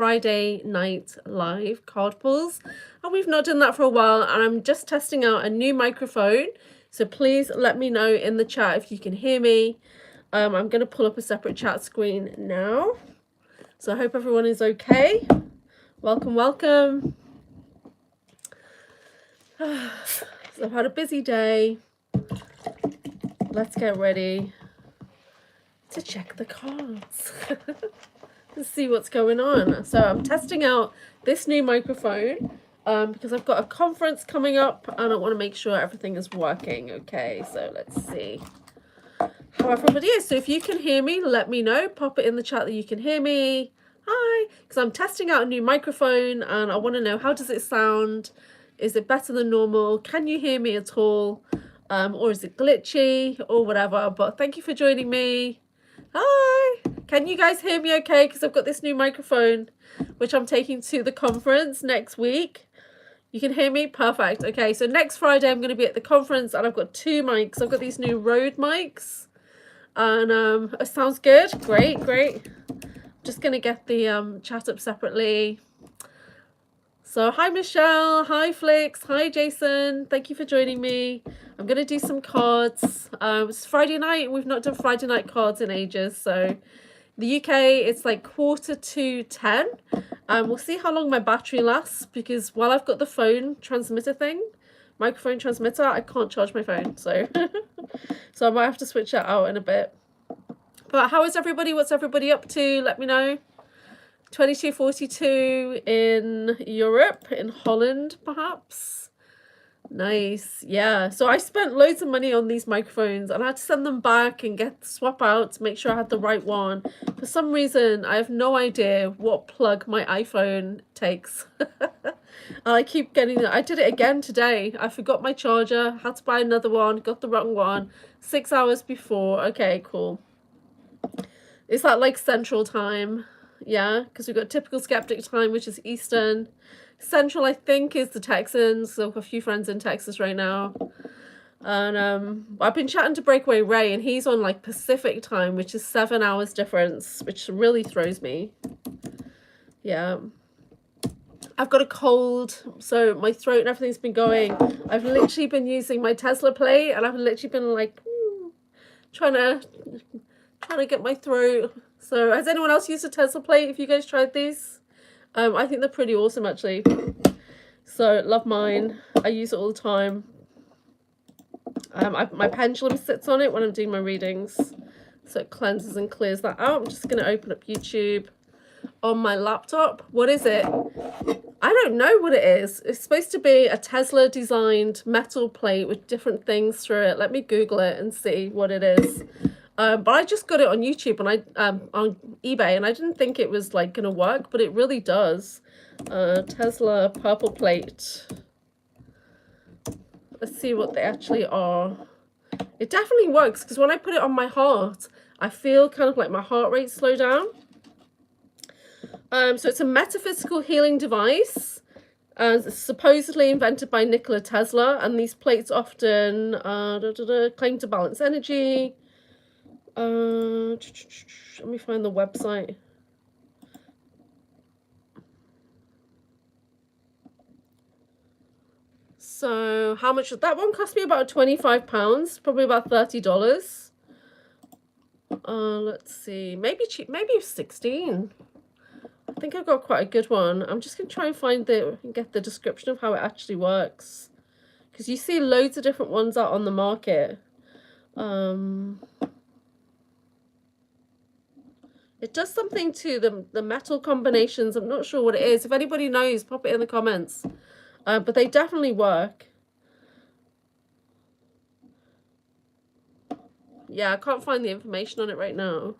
Friday night live card pulls, and we've not done that for a while, and I'm just testing out a new microphone, so please let me know in the chat if you can hear me. I'm going to pull up a separate chat screen now, so I hope everyone is okay. Welcome, welcome. So I've had a busy day. Let's get ready to check the cards. Let's see what's going on. So I'm testing out this new microphone because I've got a conference coming up and I want to make sure everything is working. Okay, so let's see how everybody is. So if you can hear me, let me know. Pop it in the chat that you can hear me. Hi, because I'm testing out a new microphone and I want to know, how does it sound? Is it better than normal? Can you hear me at all? Or is it glitchy or whatever? But thank you for joining me. Hi, can you guys hear me okay? Because I've got this new microphone which I'm taking to the conference next week. You can hear me? Perfect. Okay, so next Friday I'm going to be at the conference and I've got two mics. I've got these new Rode mics and it sounds good. Great. Just going to get the chat up separately. So hi Michelle, hi Flix, hi Jason, thank you for joining me. I'm going to do some cards. It's Friday night, we've not done Friday night cards in ages, so the UK it's like 9:45. We'll see how long my battery lasts, because while I've got the phone transmitter thing, microphone transmitter, I can't charge my phone, so so I might have to switch that out in a bit. But how is everybody? What's everybody up to? Let me know. 2242 in Europe, in Holland, perhaps. Nice. Yeah. So I spent loads of money on these microphones and I had to send them back and swap out to make sure I had the right one. For some reason, I have no idea what plug my iPhone takes. I keep getting it. I did it again today. I forgot my charger, had to buy another one, got the wrong one 6 hours before. Okay, cool. Is that like Central Time? Yeah, because we've got typical skeptic time, which is Eastern. Central, I think, is the Texans. So I've got a few friends in Texas right now. And I've been chatting to Breakaway Ray, and he's on like Pacific time, which is 7 hours difference, which really throws me. Yeah. I've got a cold, so my throat and everything's been going. I've literally been using my Tesla plate, and I've literally been like trying to get my throat. So has anyone else used a Tesla plate? If you guys tried these, I think they're pretty awesome actually. So love mine. I use it all the time. My pendulum sits on it when I'm doing my readings, so it cleanses and clears that out. I'm just going to open up YouTube on my laptop. What is it? I don't know what it is. It's supposed to be a Tesla designed metal plate with different things through it. Let me Google it and see what it is. But I just got it on YouTube and on eBay, and I didn't think it was like gonna work, but it really does. Tesla purple plate. Let's see what they actually are. It definitely works, because when I put it on my heart, I feel kind of like my heart rate slow down. So it's a metaphysical healing device, supposedly invented by Nikola Tesla, and these plates often claim to balance energy. Let me find the website. So how much would that one cost me? About £25, probably about $30. Let's see, maybe cheap, maybe 16. I think I've got quite a good one. I'm just gonna try and get the description of how it actually works, because you see loads of different ones out on the market. It does something to the metal combinations. I'm not sure what it is. If anybody knows, pop it in the comments. But they definitely work. Yeah, I can't find the information on it right now.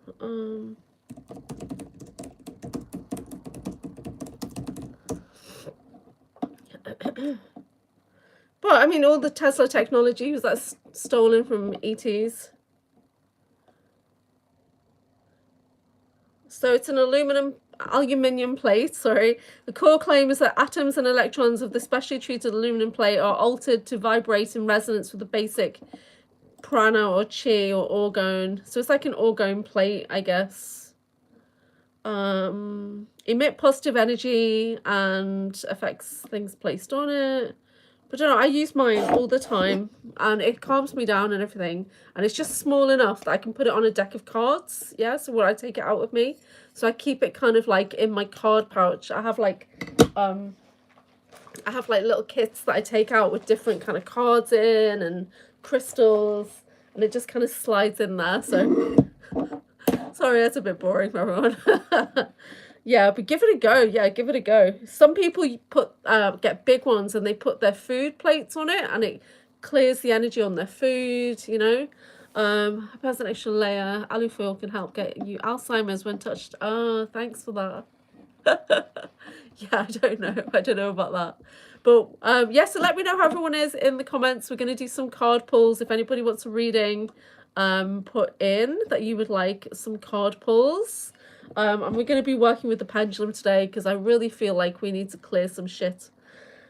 But I mean, all the Tesla technology, was that stolen from ETs? So it's an aluminium plate, sorry. The core claim is that atoms and electrons of the specially treated aluminum plate are altered to vibrate in resonance with the basic prana or chi or orgone. So it's like an orgone plate, I guess. emit positive energy and affects things placed on it. But I don't know, I use mine all the time and it calms me down and everything. And it's just small enough that I can put it on a deck of cards. Yeah, so where I take it out with me. So I keep it kind of like in my card pouch. I have like little kits that I take out with different kind of cards in and crystals. And it just kind of slides in there. So sorry, that's a bit boring for everyone. Yeah, but give it a go. Yeah, give it a go. Some people put get big ones and they put their food plates on it and it clears the energy on their food, you know. Has an extra layer. Alufoil can help get you Alzheimer's when touched. Oh, thanks for that. Yeah, I don't know about that. But yeah, so let me know how everyone is in the comments. We're going to do some card pulls. If anybody wants a reading, put in that you would like some card pulls. And we're going to be working with the pendulum today because I really feel like we need to clear some shit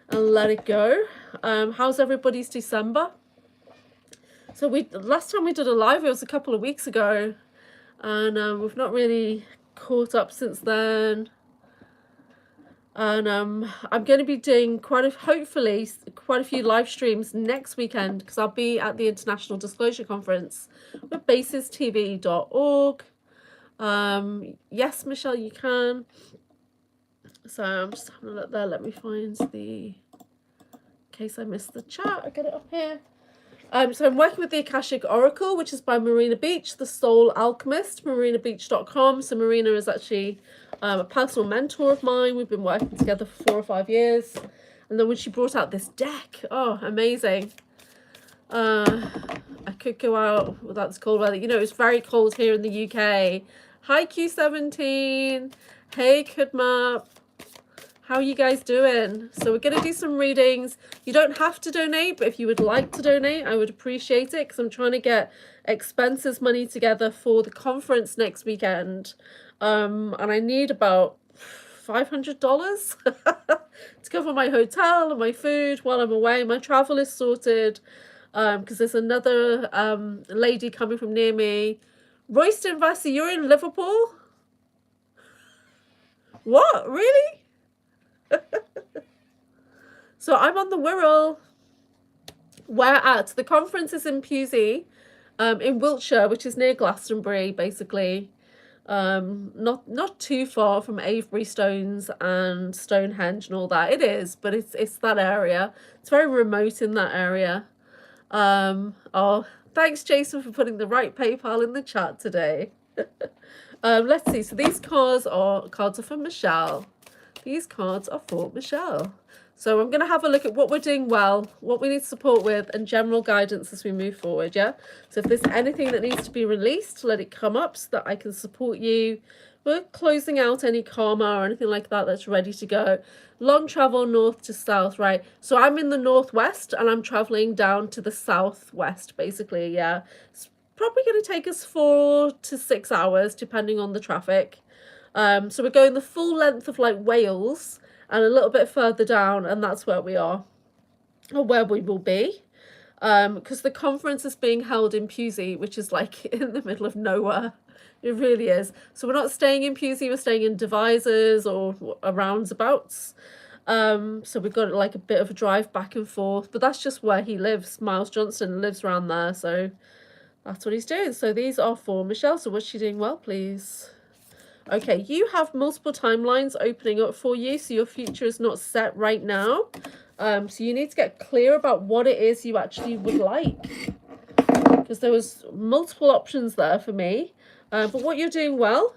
and let it go. How's everybody's December? So last time we did a live, it was a couple of weeks ago, and we've not really caught up since then. And I'm going to be doing hopefully quite a few live streams next weekend because I'll be at the International Disclosure Conference with basistv.org. Yes, Michelle, you can. So I'm just having a look there. Let me find in case I missed the chat, I'll get it up here. So I'm working with the Akashic Oracle, which is by Marina Beach, the Soul Alchemist, marinabeach.com. So Marina is actually a personal mentor of mine. We've been working together for 4 or 5 years. And then when she brought out this deck, oh, amazing. I could go out without this cold weather. You know, it's very cold here in the UK. Hi, Q17. Hey, Kudmap. How are you guys doing? So we're going to do some readings. You don't have to donate, but if you would like to donate, I would appreciate it because I'm trying to get expenses money together for the conference next weekend. And I need about $500 to cover my hotel and my food while I'm away. My travel is sorted because there's another lady coming from near me. Royston Vassy, you're in Liverpool? What? Really? So I'm on the Wirral. Where at? The conference is in Pewsey, in Wiltshire, which is near Glastonbury, basically. Not too far from Avebury Stones and Stonehenge and all that. It is, but it's that area. It's very remote in that area. Oh, thanks, Jason, for putting the right PayPal in the chat today. Let's see. So these cards are for Michelle. These cards are for Michelle. So I'm going to have a look at what we're doing well, what we need support with, and general guidance as we move forward, yeah? So if there's anything that needs to be released, let it come up so that I can support you. We're closing out any karma or anything like that that's ready to go. Long travel north to south, right? So I'm in the northwest and I'm traveling down to the southwest, basically, yeah? It's probably going to take us 4 to 6 hours, depending on the traffic. So we're going the full length of like Wales and a little bit further down, and that's where we are, or where we will be, because the conference is being held in Pewsey, which is like in the middle of nowhere. It really is. So we're not staying in Pewsey, we're staying in Devizes or roundabouts. So we've got like a bit of a drive back and forth, but that's just where he lives. Miles Johnson lives around there, so that's what he's doing. So these are for Michelle. So what's she doing well, please? Okay, you have multiple timelines opening up for you, so your future is not set right now. So you need to get clear about what it is you actually would like, because there was multiple options there for me. But what you're doing well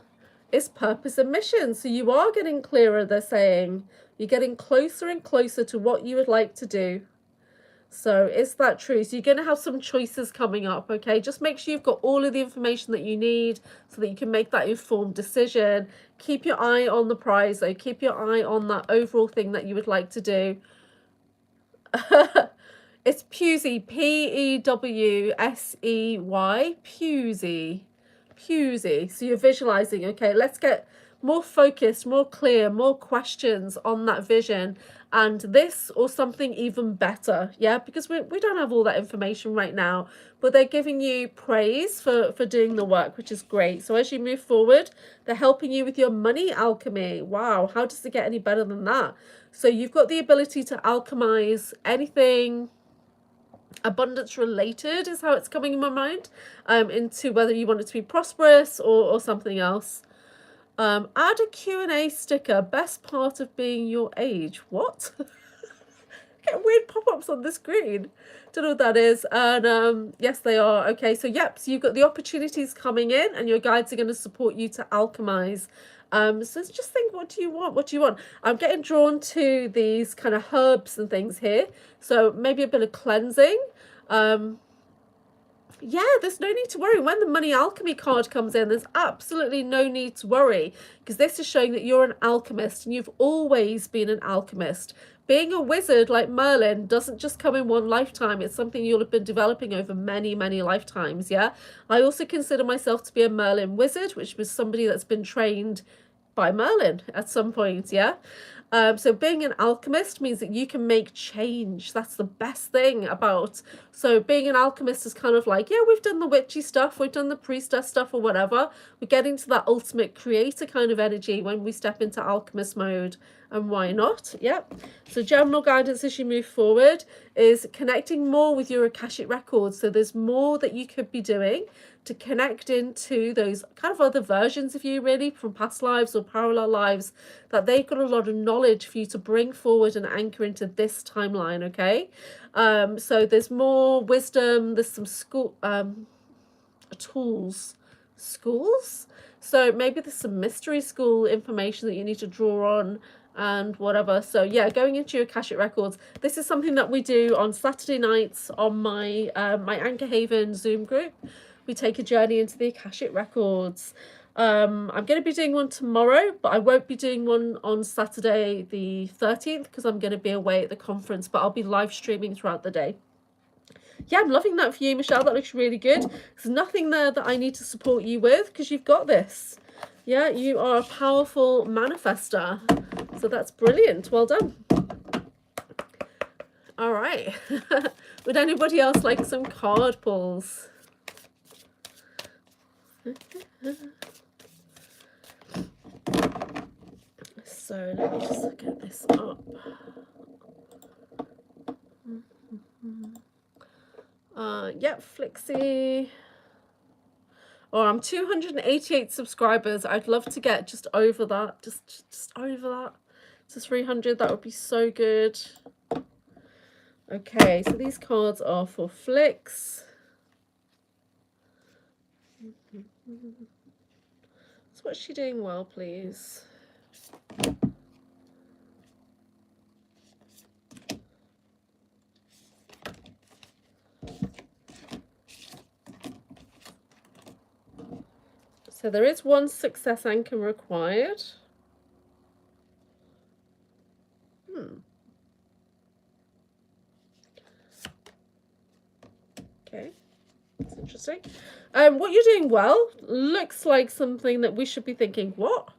is purpose and mission. So you are getting clearer, they're saying. You're getting closer and closer to what you would like to do. So is that true? So you're going to have some choices coming up, okay? Just make sure you've got all of the information that you need so that you can make that informed decision. Keep your eye on the prize, though. Keep your eye on that overall thing that you would like to do. It's Pewsey, Pewsey, Pewsey. Pewsey. So you're visualizing, okay? Let's get more focused, more clear, more questions on that vision and this or something even better. Yeah, because we don't have all that information right now, but they're giving you praise for doing the work, which is great. So as you move forward, they're helping you with your money alchemy. Wow, how does it get any better than that? So you've got the ability to alchemize anything abundance related is how it's coming in my mind, into whether you want it to be prosperous or something else. Add a Q&A sticker, best part of being your age. What? Get weird pop-ups on the screen. Don't know what that is. And yes, they are. Okay, so yep, so you've got the opportunities coming in and your guides are going to support you to alchemize. So just think, what do you want? What do you want? I'm getting drawn to these kind of herbs and things here. So maybe a bit of cleansing. Yeah, there's no need to worry. When the money alchemy card comes in, there's absolutely no need to worry, because this is showing that you're an alchemist and you've always been an alchemist. Being a wizard like Merlin doesn't just come in one lifetime. It's something you'll have been developing over many, many lifetimes, yeah? I also consider myself to be a Merlin wizard, which was somebody that's been trained by Merlin at some point, yeah? So being an alchemist means that you can make change. That's the best thing about, so being an alchemist is kind of like, yeah, we've done the witchy stuff, we've done the priestess stuff or whatever. We're getting to that ultimate creator kind of energy when we step into alchemist mode. And why not? Yep. So general guidance as you move forward is connecting more with your Akashic records. So there's more that you could be doing to connect into those kind of other versions of you, really, from past lives or parallel lives, that they've got a lot of knowledge for you to bring forward and anchor into this timeline, okay? So there's more wisdom, there's some school tools, schools? So maybe there's some mystery school information that you need to draw on and whatever. So yeah, going into your Akashic records, this is something that we do on Saturday nights on my my AnchorHaven Zoom group. We take a journey into the Akashic records. I'm going to be doing one tomorrow, but I won't be doing one on Saturday the 13th because I'm going to be away at the conference, but I'll be live streaming throughout the day. Yeah, I'm loving that for you, Michelle. That looks really good. There's nothing there that I need to support you with because you've got this. Yeah, you are a powerful manifester. So that's brilliant. Well done. All right. Would anybody else like some card pulls? So let me just get this up. Yep, Flixie. Oh, I'm 288 subscribers. I'd love to get just over that. Just over that. To 300. That would be so good. Okay, so these cards are for Flix. So what's she doing well, please? So there is one success anchor required. Okay, that's interesting. What you're doing well looks like something that we should be thinking, what?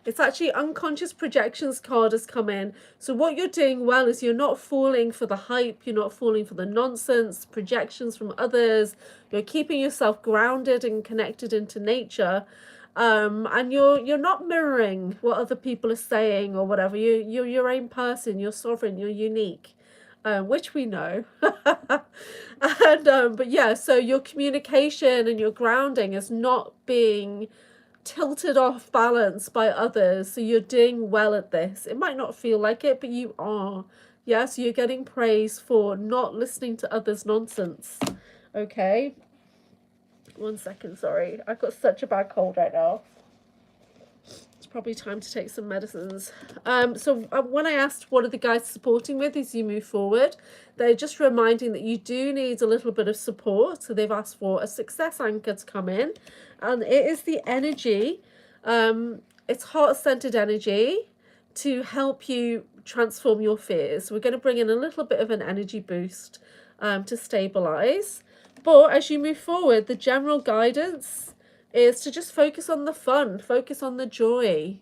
It's actually unconscious projections card has come in. So what you're doing well is you're not falling for the hype, you're not falling for the nonsense, projections from others. You're keeping yourself grounded and connected into nature. And you're not mirroring what other people are saying or whatever. You're your own person, you're sovereign, you're unique. Which we know. And but yeah, so your communication and your grounding is not being tilted off balance by others, so you're doing well at this. It might not feel like it, but you are. Yeah, so you're getting praise for not listening to others' nonsense. Okay, 1 second, sorry, I've got such a bad cold right now. It's probably time to take some medicines. So when I asked what are the guys supporting with as you move forward, they're just reminding that you do need a little bit of support. So they've asked for a success anchor to come in, and it is the energy. It's heart-centered energy to help you transform your fears. We're going to bring in a little bit of an energy boost to stabilize. But as you move forward, the general guidance is to just focus on the fun, focus on the joy.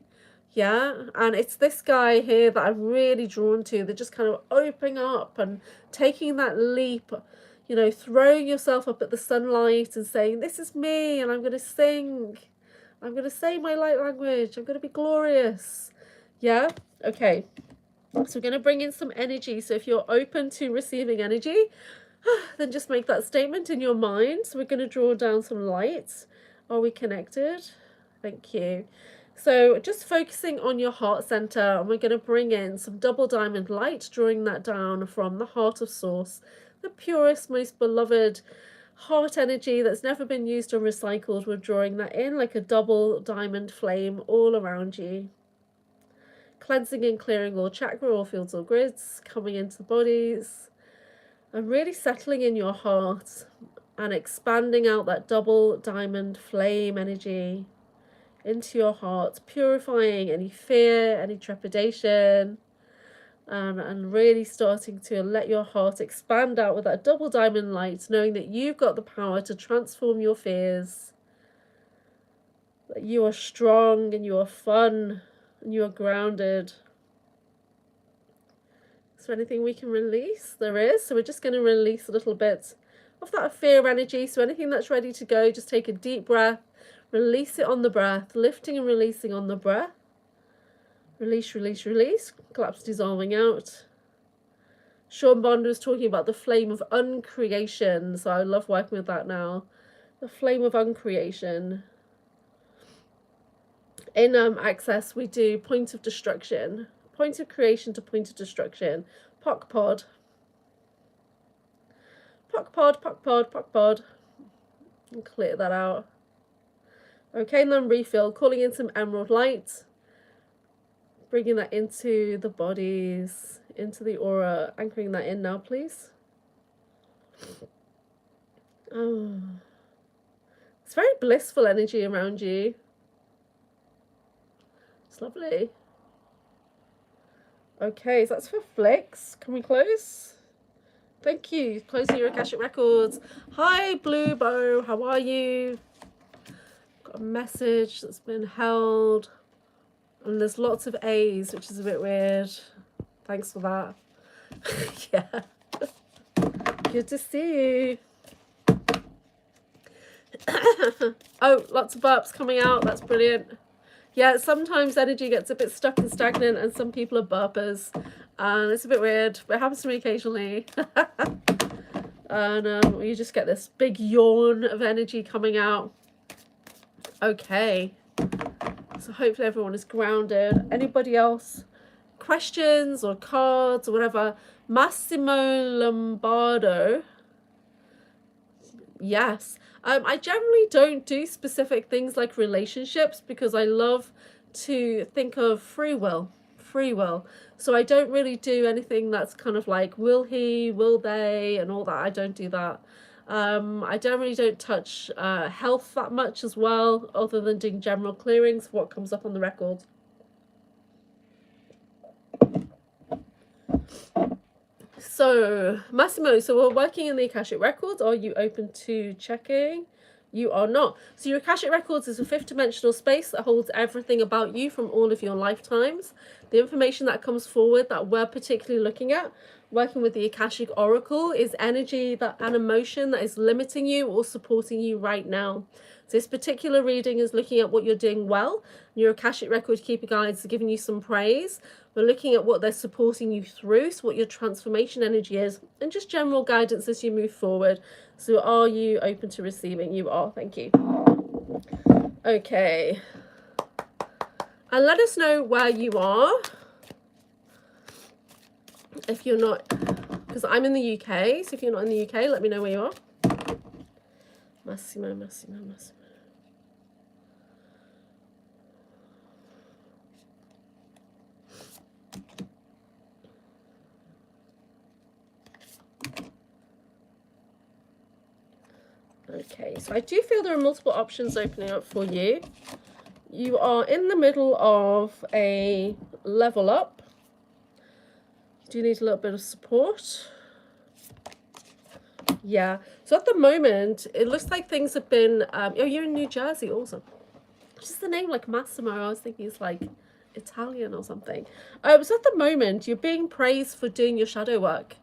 Yeah, and it's this guy here that I'm really drawn to. They're just kind of opening up and taking that leap, you know, throwing yourself up at the sunlight and saying, this is me, and I'm going to sing. I'm going to say my light language. I'm going to be glorious. Yeah? Okay. So we're going to bring in some energy. So if you're open to receiving energy, then just make that statement in your mind. So we're going to draw down some light. Are we connected? Thank you. So just focusing on your heart center, and we're going to bring in some double diamond light, drawing that down from the heart of source, the purest, most beloved heart energy that's never been used or recycled. We're drawing that in like a double diamond flame all around you. Cleansing and clearing all chakra, all fields, all grids, coming into the bodies, and really settling in your heart and expanding out that double diamond flame energy into your heart, purifying any fear, any trepidation, and really starting to let your heart expand out with that double diamond light, knowing that you've got the power to transform your fears, that you are strong and you are fun and you are grounded. Is there anything we can release? There is. So we're just going to release a little bit of that fear energy. So anything that's ready to go, just take a deep breath. Release it on the breath, lifting and releasing on the breath. Release, release, release. Collapse, dissolving out. Sean Bond was talking about the flame of uncreation, so I love working with that now. The flame of uncreation. In Access, we do point of destruction. Point of creation to point of destruction. Pock pod. Pock pod, pock pod, pock pod. And clear that out. Okay, and then refill, calling in some emerald light, bringing that into the bodies, into the aura, anchoring that in now, please. Oh, it's very blissful energy around you. It's lovely. Okay, so that's for Flicks. Can we close? Thank you. Closing your Akashic Records. Hi, Blue Bow. How are you? Got a message that's been held. And there's lots of A's, which is a bit weird. Thanks for that. Yeah. Good to see you. Oh, lots of burps coming out. That's brilliant. Yeah, sometimes energy gets a bit stuck and stagnant, and some people are burpers. And it's a bit weird, but it happens to me occasionally. And you just get this big yawn of energy coming out. Okay. So hopefully everyone is grounded. Anybody else? Questions or cards or whatever? Massimo Lombardo. Yes. I generally don't do specific things like relationships because I love to think of free will. Free will. So I don't really do anything that's kind of like will he, will they, and all that. I don't do that. I generally don't touch health that much as well, other than doing general clearings, what comes up on the record. So, Massimo, so we're working in the Akashic Records. Are you open to checking? You are not. So your Akashic Records is a fifth dimensional space that holds everything about you from all of your lifetimes. The information that comes forward that we're particularly looking at, working with the Akashic Oracle, is energy and emotion that is limiting you or supporting you right now. So this particular reading is looking at what you're doing well. Your Akashic Record Keeper Guides are giving you some praise. We're looking at what they're supporting you through, so what your transformation energy is, and just general guidance as you move forward. So are you open to receiving? You are. Thank you. Okay. And let us know where you are. If you're not, because I'm in the UK, so if you're not in the UK, let me know where you are. Massimo, Massimo, Massimo. Okay, so I do feel there are multiple options opening up for you. You are in the middle of a level up. You do need a little bit of support. Yeah, so at the moment, it looks like things have been, oh, you're in New Jersey, awesome. Just the name like Massimo, I was thinking it's like Italian or something. So at the moment, you're being praised for doing your shadow work.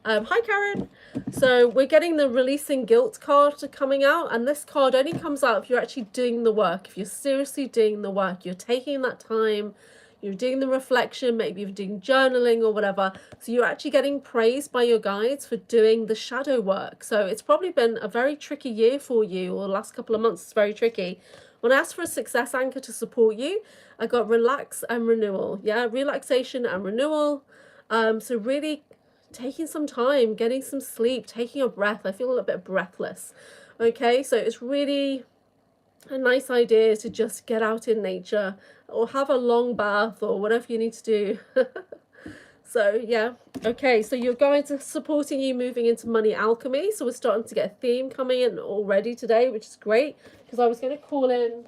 Hi, Karen. So we're getting the releasing guilt card coming out, and this card only comes out if you're actually doing the work. If you're seriously doing the work, you're taking that time, you're doing the reflection, maybe you're doing journaling or whatever. So you're actually getting praised by your guides for doing the shadow work. So it's probably been a very tricky year for you, or the last couple of months is very tricky. When I asked for a success anchor to support you, I got relax and renewal. Yeah, relaxation and renewal. So really taking some time, getting some sleep, taking a breath. I feel a little bit breathless. Okay, so it's really a nice idea to just get out in nature or have a long bath or whatever you need to do. So yeah, okay, so you're going to supporting you moving into money alchemy. So we're starting to get a theme coming in already today, which is great, because I was going to call in,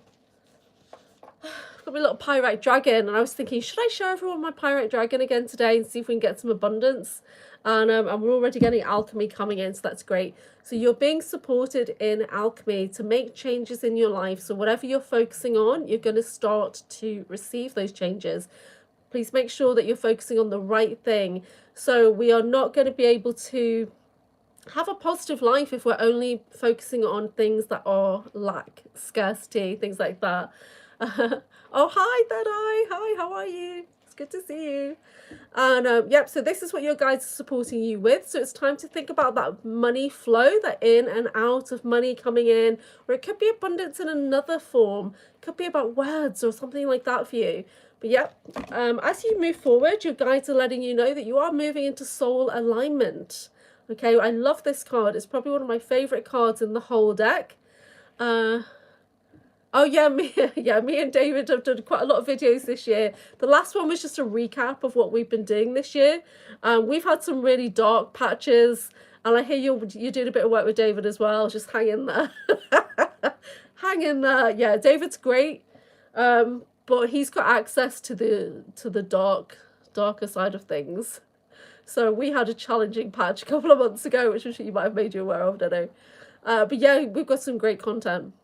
I've got my little pyrite dragon, and I was thinking, should I show everyone my pyrite dragon again today and see if we can get some abundance? And we're already getting alchemy coming in, so that's great. So you're being supported in alchemy to make changes in your life. So whatever you're focusing on, you're going to start to receive those changes. Please make sure that you're focusing on the right thing. So we are not going to be able to have a positive life if we're only focusing on things that are lack, scarcity, things like that. Oh, hi, Third Eye. Hi, how are you? It's good to see you. And yep, so this is what your guides are supporting you with. So it's time to think about that money flow, that in and out of money coming in, or it could be abundance in another form. It could be about words or something like that for you. But yep, as you move forward, your guides are letting you know that you are moving into soul alignment. Okay, I love this card. It's probably one of my favorite cards in the whole deck. Oh yeah, me and David have done quite a lot of videos this year. The last one was just a recap of what we've been doing this year. We've had some really dark patches, and I hear you're doing a bit of work with David as well. Just hang in there. Hang in there. Yeah, David's great, but he's got access to the darker side of things. So we had a challenging patch a couple of months ago, which I'm sure you might have made you aware of, I don't know. But yeah, we've got some great content.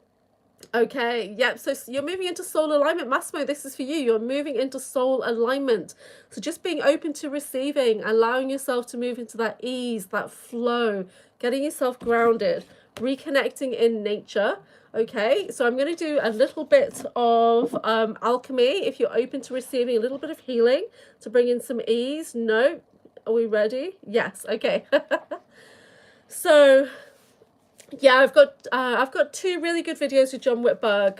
Okay, yep, so you're moving into soul alignment. Massimo, this is for you. You're moving into soul alignment. So just being open to receiving, allowing yourself to move into that ease, that flow, getting yourself grounded, reconnecting in nature. Okay, so I'm going to do a little bit of alchemy if you're open to receiving a little bit of healing to bring in some ease. No? Are we ready? Yes, okay. So yeah, I've got two really good videos with John Whitberg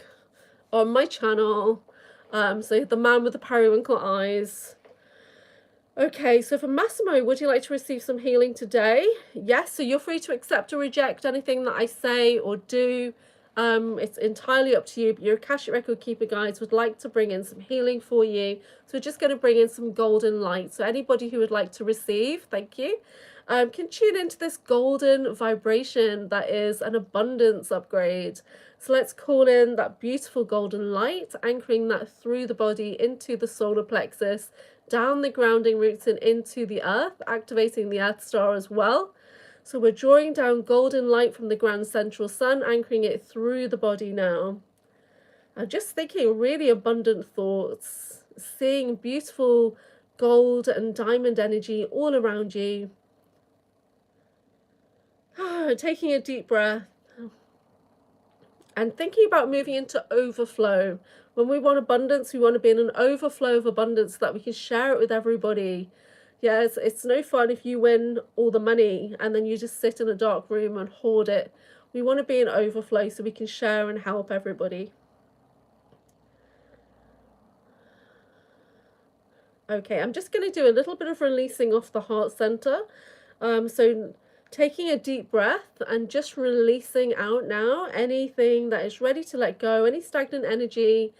on my channel. So the man with the periwinkle eyes. Okay, so for Massimo, would you like to receive some healing today? Yes, so you're free to accept or reject anything that I say or do. It's entirely up to you, but your Akashic Record Keeper guides would like to bring in some healing for you. So we're just going to bring in some golden light. So anybody who would like to receive, thank you, can tune into this golden vibration that is an abundance upgrade. So let's call in that beautiful golden light, anchoring that through the body into the solar plexus, down the grounding roots and into the earth, activating the earth star as well. So we're drawing down golden light from the grand central sun, anchoring it through the body now. I'm just thinking really abundant thoughts, seeing beautiful gold and diamond energy all around you. Taking a deep breath and thinking about moving into overflow. When we want abundance, we want to be in an overflow of abundance so that we can share it with everybody. Yeah, it's no fun if you win all the money and then you just sit in a dark room and hoard it. We want to be in overflow so we can share and help everybody. Okay, I'm just going to do a little bit of releasing off the heart center. So taking a deep breath and just releasing out now anything that is ready to let go, any stagnant energy,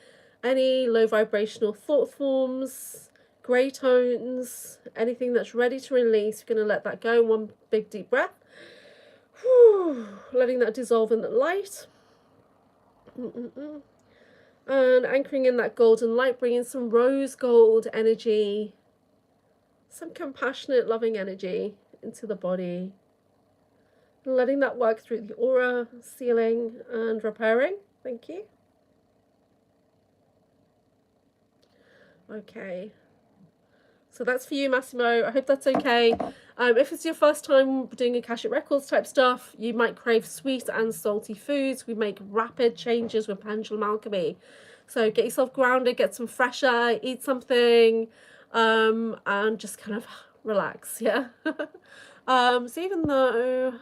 any low vibrational thought forms, grey tones, anything that's ready to release. We're going to let that go. One big deep breath. Whew, letting that dissolve in the light. And anchoring in that golden light, bringing some rose gold energy, some compassionate, loving energy into the body. Letting that work through the aura, sealing and repairing. Thank you. Okay. So that's for you, Massimo. I hope that's okay. If it's your first time doing Akashic Records type stuff, you might crave sweet and salty foods. We make rapid changes with Pendulum Alchemy. So get yourself grounded, get some fresh air, eat something, and just kind of relax, yeah? So even though...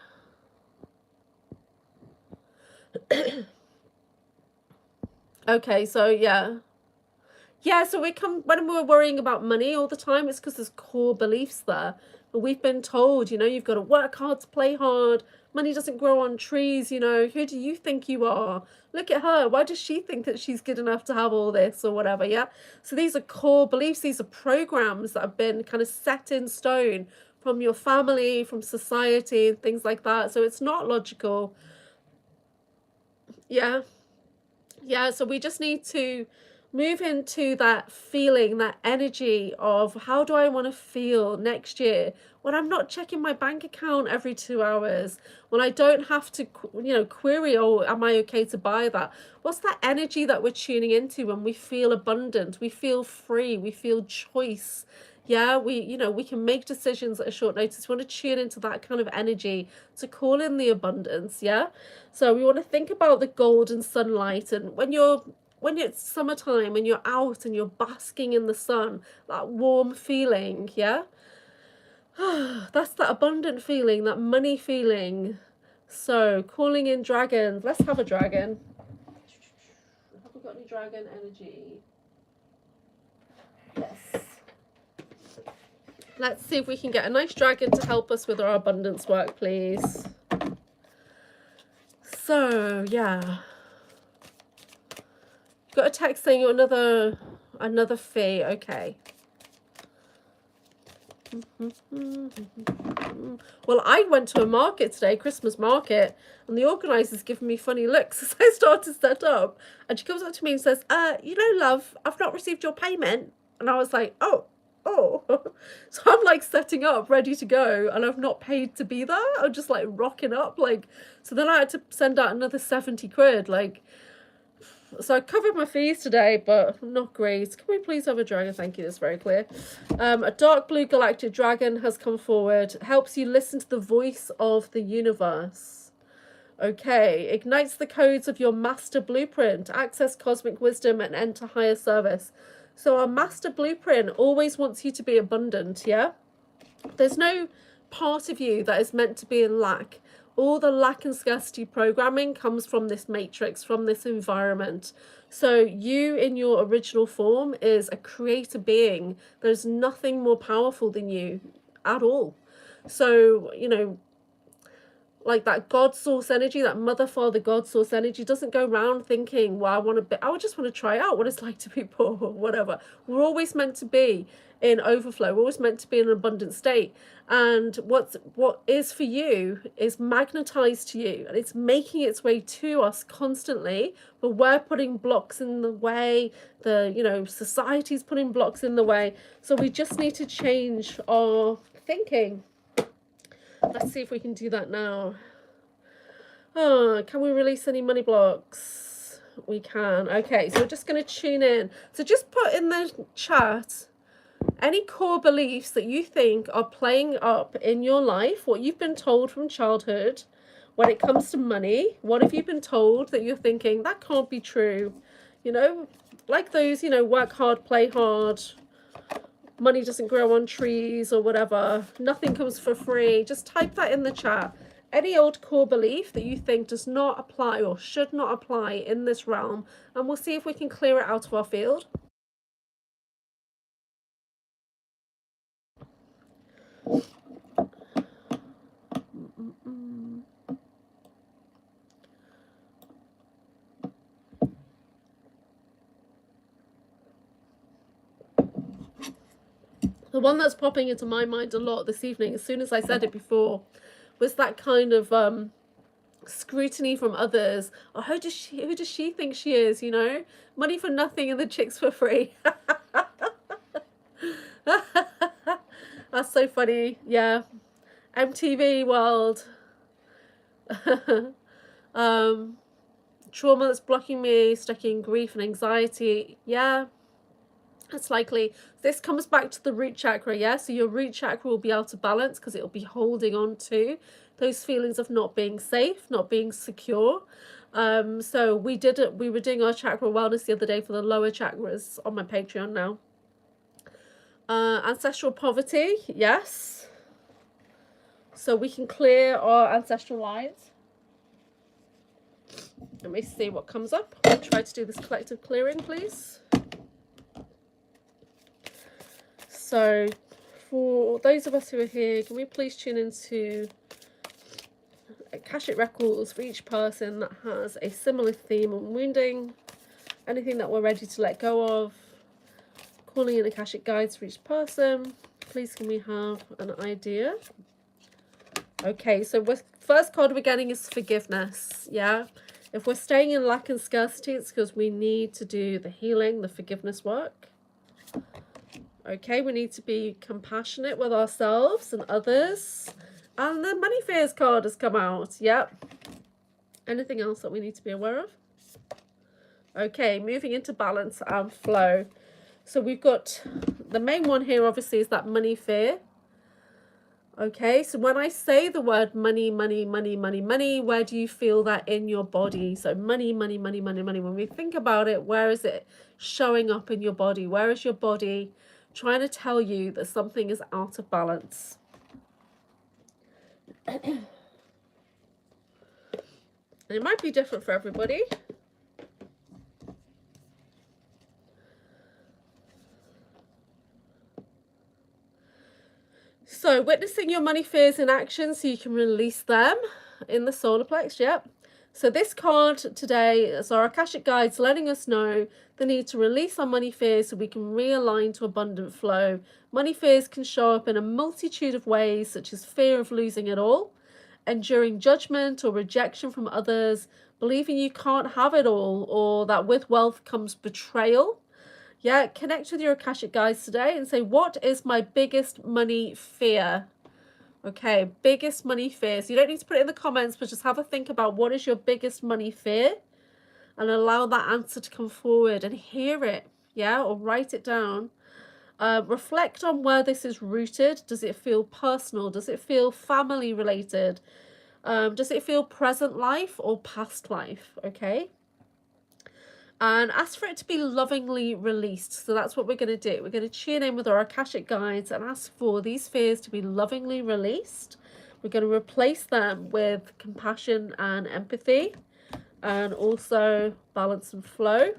Okay, so yeah. Yeah, so when we're worrying about money all the time, it's because there's core beliefs there. But we've been told, you've got to work hard to play hard. Money doesn't grow on trees, Who do you think you are? Look at her. Why does she think that she's good enough to have all this or whatever, yeah? So these are core beliefs. These are programs that have been kind of set in stone from your family, from society, and things like that. So it's not logical. Yeah. Yeah, so we just need to move into that feeling, that energy of how do I want to feel next year when I'm not checking my bank account every 2 hours, when I don't have to, query, oh, am I okay to buy that? What's that energy that we're tuning into when we feel abundant, we feel free, we feel choice? Yeah, we can make decisions at a short notice. We want to tune into that kind of energy to call in the abundance, yeah? So we want to think about the golden sunlight, and when it's summertime and you're out and you're basking in the sun, that warm feeling, yeah? That's that abundant feeling, that money feeling. So calling in dragons. Let's have a dragon. Have we got any dragon energy? Yes. Let's see if we can get a nice dragon to help us with our abundance work, please. So, yeah. Got a text saying another fee. Okay. Well, I went to a market today, Christmas market, and the organizer's giving me funny looks as I start to set up. And she comes up to me and says, love, I've not received your payment. And I was like, oh. So I'm like setting up, ready to go, and I've not paid to be there. I'm just like rocking up. So then I had to send out another 70 quid. So I covered my fees today, but not great. Can we please have a dragon? Thank you, that's very clear. A dark blue galactic dragon has come forward. Helps you listen to the voice of the universe. Okay. Ignites the codes of your master blueprint. Access cosmic wisdom and enter higher service. So our master blueprint always wants you to be abundant, yeah? There's no part of you that is meant to be in lack. All the lack and scarcity programming comes from this matrix, from this environment. So you in your original form is a creator being. There's nothing more powerful than you at all. So, like that God source energy, that mother, father, God source energy doesn't go around thinking, well, I would just want to try out what it's like to be poor or whatever. We're always meant to be in overflow. We're always meant to be in an abundant state. And what is for you is magnetized to you, and it's making its way to us constantly, but we're putting blocks in the way. Society's putting blocks in the way. So we just need to change our thinking. Let's see if we can do that now. Oh, can we release any money blocks? We can. Okay, so we're just going to tune in. So just put in the chat any core beliefs that you think are playing up in your life, what you've been told from childhood when it comes to money. What have you been told that you're thinking, that can't be true? Like those, work hard, play hard. Money doesn't grow on trees or whatever. Nothing comes for free. Just type that in the chat. Any old core belief that you think does not apply or should not apply in this realm, and we'll see if we can clear it out of our field. The one that's popping into my mind a lot this evening, as soon as I said it before, was that kind of scrutiny from others. Oh, who does she think she is? Money for nothing and the chicks for free. That's so funny. Yeah, MTV world. Trauma that's blocking me, stuck in grief and anxiety. Yeah. It's likely this comes back to the root chakra, yeah? So your root chakra will be out of balance because it'll be holding on to those feelings of not being safe, not being secure. So we were doing our chakra wellness the other day for the lower chakras on my Patreon now. Ancestral poverty, yes. So we can clear our ancestral lines. Let me see what comes up. I'll try to do this collective clearing, please. So for those of us who are here, can we please tune into Akashic records for each person that has a similar theme on wounding, anything that we're ready to let go of, calling in Akashic guides for each person. Please can we have an idea? Okay, so first card we're getting is forgiveness, yeah? If we're staying in lack and scarcity, it's because we need to do the healing, the forgiveness work. Okay, we need to be compassionate with ourselves and others. And the money fears card has come out. Yep. Anything else that we need to be aware of? Okay, moving into balance and flow. So we've got the main one here, obviously, is that money fear. Okay, so when I say the word money, money, money, money, money, where do you feel that in your body? So money, money, money, money, money. When we think about it, where is it showing up in your body? Where is your body trying to tell you that something is out of balance? And it might be different for everybody. So witnessing your money fears in action so you can release them in the solar plex. Yep. So this card today is our Akashic guides letting us know the need to release our money fears so we can realign to abundant flow. Money fears can show up in a multitude of ways, such as fear of losing it all, enduring judgment or rejection from others, believing you can't have it all, or that with wealth comes betrayal. Yeah, connect with your Akashic guides today and say, what is my biggest money fear? Okay, biggest money fear. So you don't need to put it in the comments, but just have a think about what is your biggest money fear and allow that answer to come forward and hear it, yeah, or write it down. Reflect on where this is rooted. Does it feel personal? Does it feel family related? Does it feel present life or past life? Okay. And ask for it to be lovingly released. So that's what we're going to do. We're going to tune in with our Akashic guides and ask for these fears to be lovingly released. We're going to replace them with compassion and empathy, and also balance and flow.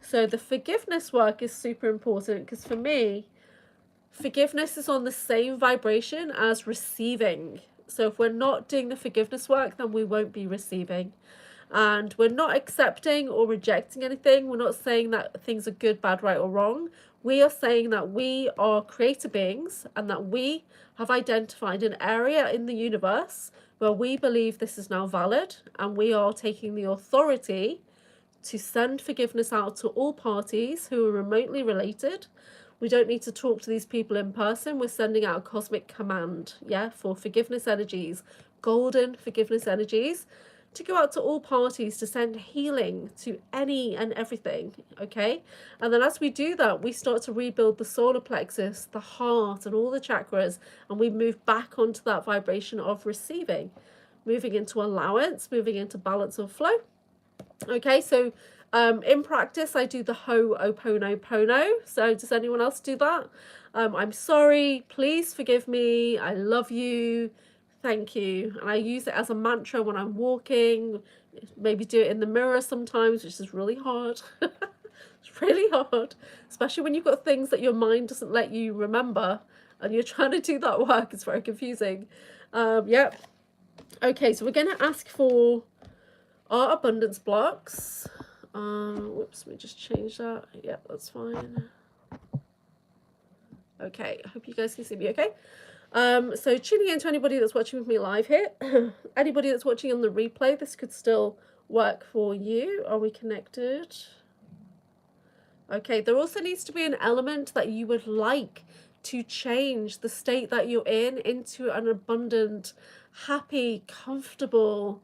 So the forgiveness work is super important, because for me, forgiveness is on the same vibration as receiving. So if we're not doing the forgiveness work, then we won't be receiving. And we're not accepting or rejecting anything. We're not saying that things are good, bad, right, or wrong. We are saying that we are creator beings and that we have identified an area in the universe where we believe this is now valid, and we are taking the authority to send forgiveness out to all parties who are remotely related. We don't need to talk to these people in person. We're sending out a cosmic command, yeah, for forgiveness energies, golden forgiveness energies, to go out to all parties to send healing to any and everything, okay? And then as we do that, we start to rebuild the solar plexus, the heart, and all the chakras, and we move back onto that vibration of receiving, moving into allowance, moving into balance and flow. Okay, so in practice, I do the Ho'oponopono. So does anyone else do that? I'm sorry, please forgive me, I love you, thank you. And I use it as a mantra when I'm walking, maybe do it in the mirror sometimes, which is really hard. It's really hard, especially when you've got things that your mind doesn't let you remember and you're trying to do that work. It's very confusing. Yep. Okay, so we're going to ask for our abundance blocks. Whoops, let me just change that. Yep, that's fine. Okay, I hope you guys can see me okay. So tuning in to anybody that's watching with me live here, anybody that's watching on the replay, this could still work for you. Are we connected? Okay, there also needs to be an element that you would like to change the state that you're in into an abundant, happy, comfortable,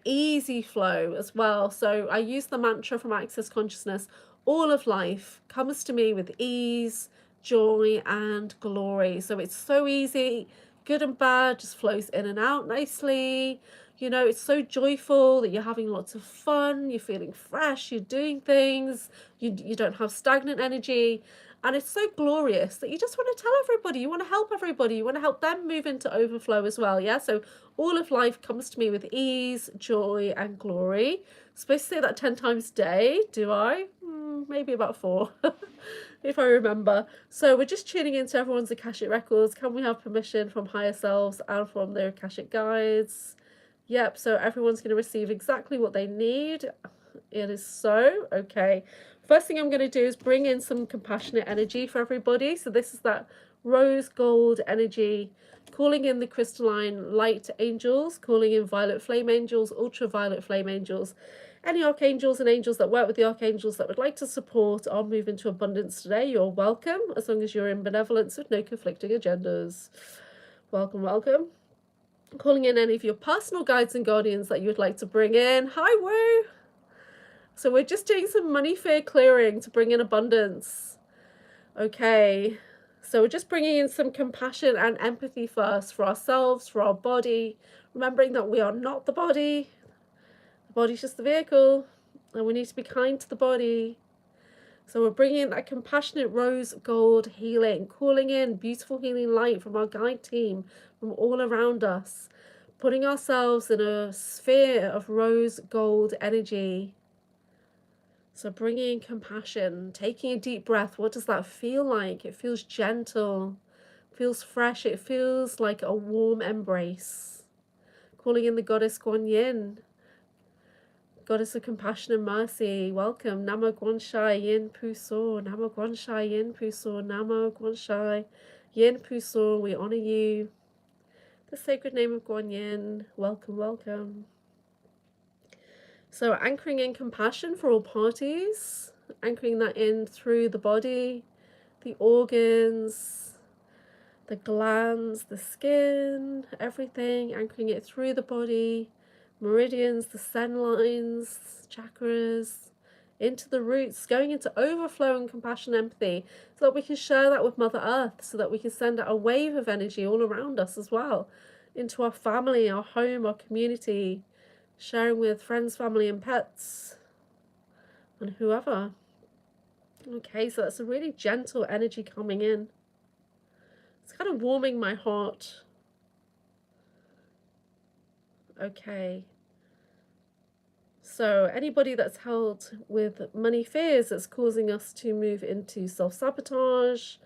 easy flow as well. So I use the mantra from Access Consciousness, all of life comes to me with ease, joy, and glory. So it's so easy, good and bad just flows in and out nicely. You know, it's so joyful that you're having lots of fun, you're feeling fresh, you're doing things, you don't have stagnant energy. And it's so glorious that you just want to tell everybody, you want to help everybody, you want to help them move into overflow as well. Yeah, so all of life comes to me with ease, joy, and glory. I'm supposed to say that 10 times a day, do I? Maybe about 4, if I remember. So we're just tuning into everyone's Akashic records. Can we have permission from higher selves and from their Akashic guides? Yep, so everyone's going to receive exactly what they need. It is so. Okay. First thing I'm going to do is bring in some compassionate energy for everybody. So this is that rose gold energy, calling in the crystalline light angels, calling in violet flame angels, ultraviolet flame angels, any archangels and angels that work with the archangels that would like to support our move into abundance today. You're welcome, as long as you're in benevolence with no conflicting agendas. Welcome, welcome. Calling in any of your personal guides and guardians that you would like to bring in. Hi, Woo! So we're just doing some money fear clearing to bring in abundance. Okay, so we're just bringing in some compassion and empathy first for ourselves, for our body, remembering that we are not the body. The body's just the vehicle, and we need to be kind to the body. So we're bringing in that compassionate rose gold healing, calling in beautiful healing light from our guide team, from all around us, putting ourselves in a sphere of rose gold energy. So bringing in compassion, taking a deep breath. What does that feel like? It feels gentle, feels fresh. It feels like a warm embrace. Calling in the goddess Guan Yin, goddess of compassion and mercy. Welcome. Namo Guan Shai Yin Pu So. Namo Guan Shai Yin Pu So. Namo Guan Shai Yin Pu So. We honor you. The sacred name of Guan Yin. Welcome, welcome. So anchoring in compassion for all parties, anchoring that in through the body, the organs, the glands, the skin, everything, anchoring it through the body, meridians, the sen lines, chakras, into the roots, going into overflow and compassion, empathy, so that we can share that with Mother Earth, so that we can send out a wave of energy all around us as well, into our family, our home, our community, sharing with friends, family, and pets, and whoever. Okay, so that's a really gentle energy coming in. It's kind of warming my heart. Okay. So anybody that's held with money fears that's causing us to move into self-sabotage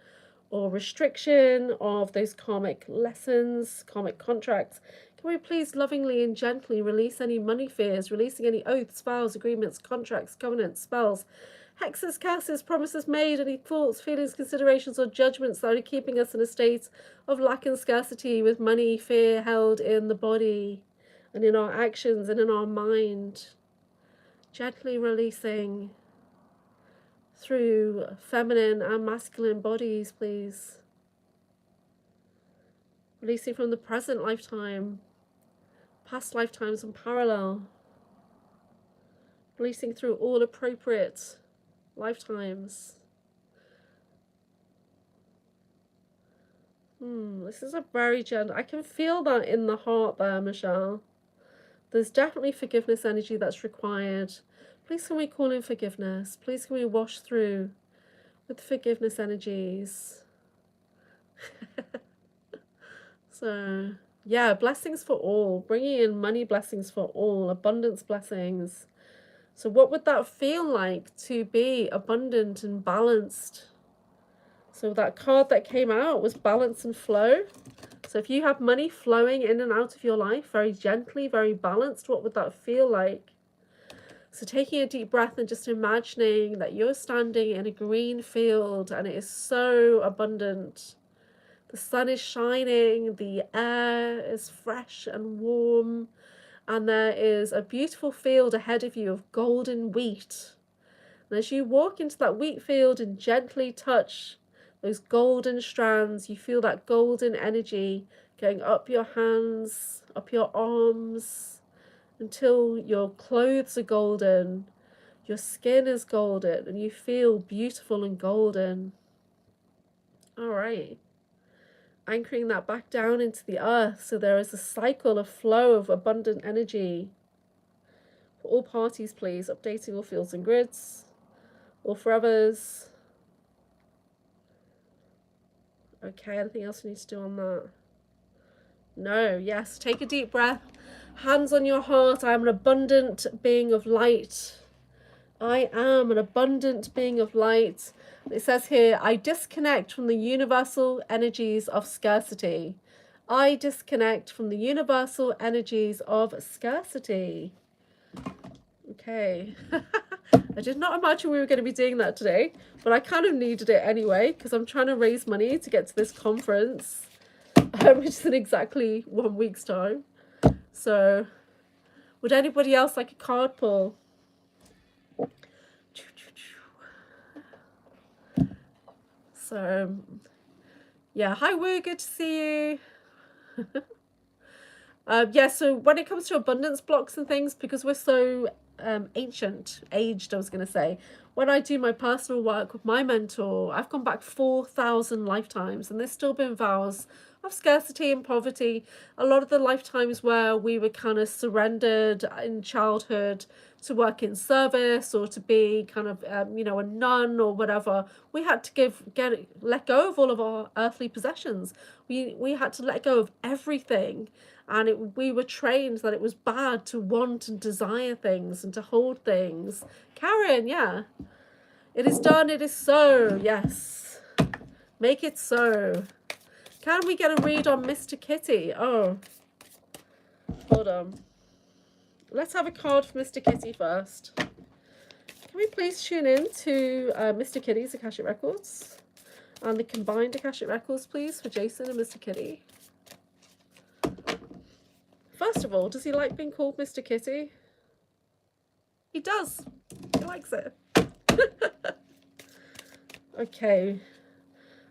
or restriction of those karmic lessons, karmic contracts, can we please lovingly and gently release any money fears, releasing any oaths, vows, agreements, contracts, covenants, spells, hexes, curses, promises made, any thoughts, feelings, considerations, or judgments that are keeping us in a state of lack and scarcity with money fear held in the body and in our actions and in our mind. Gently releasing through feminine and masculine bodies, please. Releasing from the present lifetime, past lifetimes and parallel. Releasing through all appropriate lifetimes. This is a very gentle, I can feel that in the heart there, Michelle. There's definitely forgiveness energy that's required. Please can we call in forgiveness? Please can we wash through with forgiveness energies? So, yeah, blessings for all. Bringing in money blessings for all. Abundance blessings. So what would that feel like to be abundant and balanced? So that card that came out was balance and flow. So if you have money flowing in and out of your life very gently, very balanced, what would that feel like? So taking a deep breath and just imagining that you're standing in a green field and it is so abundant. The sun is shining, the air is fresh and warm, and there is a beautiful field ahead of you of golden wheat. And as you walk into that wheat field and gently touch those golden strands, you feel that golden energy going up your hands, up your arms, until your clothes are golden, Your skin is golden and you feel beautiful and golden. All right. Anchoring that back down into the earth so there is a cycle of flow of abundant energy. For all parties, please. Updating all fields and grids. All forevers. Okay, anything else we need to do on that? No, yes. Take a deep breath. Hands on your heart. I am an abundant being of light. I am an abundant being of light. It says here, I disconnect from the universal energies of scarcity. I disconnect from the universal energies of scarcity. Okay. I did not imagine we were going to be doing that today, but I kind of needed it anyway, because I'm trying to raise money to get to this conference, which is in exactly 1 week's time. So, would anybody else like a card pull? So, yeah, hi Woo, good to see you. Yeah, so when it comes to abundance blocks and things, because we're so aged, I was going to say, when I do my personal work with my mentor, I've gone back 4,000 lifetimes, and there's still been vows of scarcity and poverty. A lot of the lifetimes where we were kind of surrendered in childhood to work in service or to be kind of, you know, a nun or whatever, we had to let go of all of our earthly possessions. We had to let go of everything. And we were trained that it was bad to want and desire things and to hold things. Karen, yeah. It is done, it is so, yes. Make it so. Can we get a read on Mr. Kitty? Oh, hold on. Let's have a card for Mr. Kitty first. Can we please tune in to Mr. Kitty's Akashic Records? And the combined Akashic Records, please, for Jason and Mr. Kitty. First of all, does he like being called Mr. Kitty? He does. He likes it. Okay.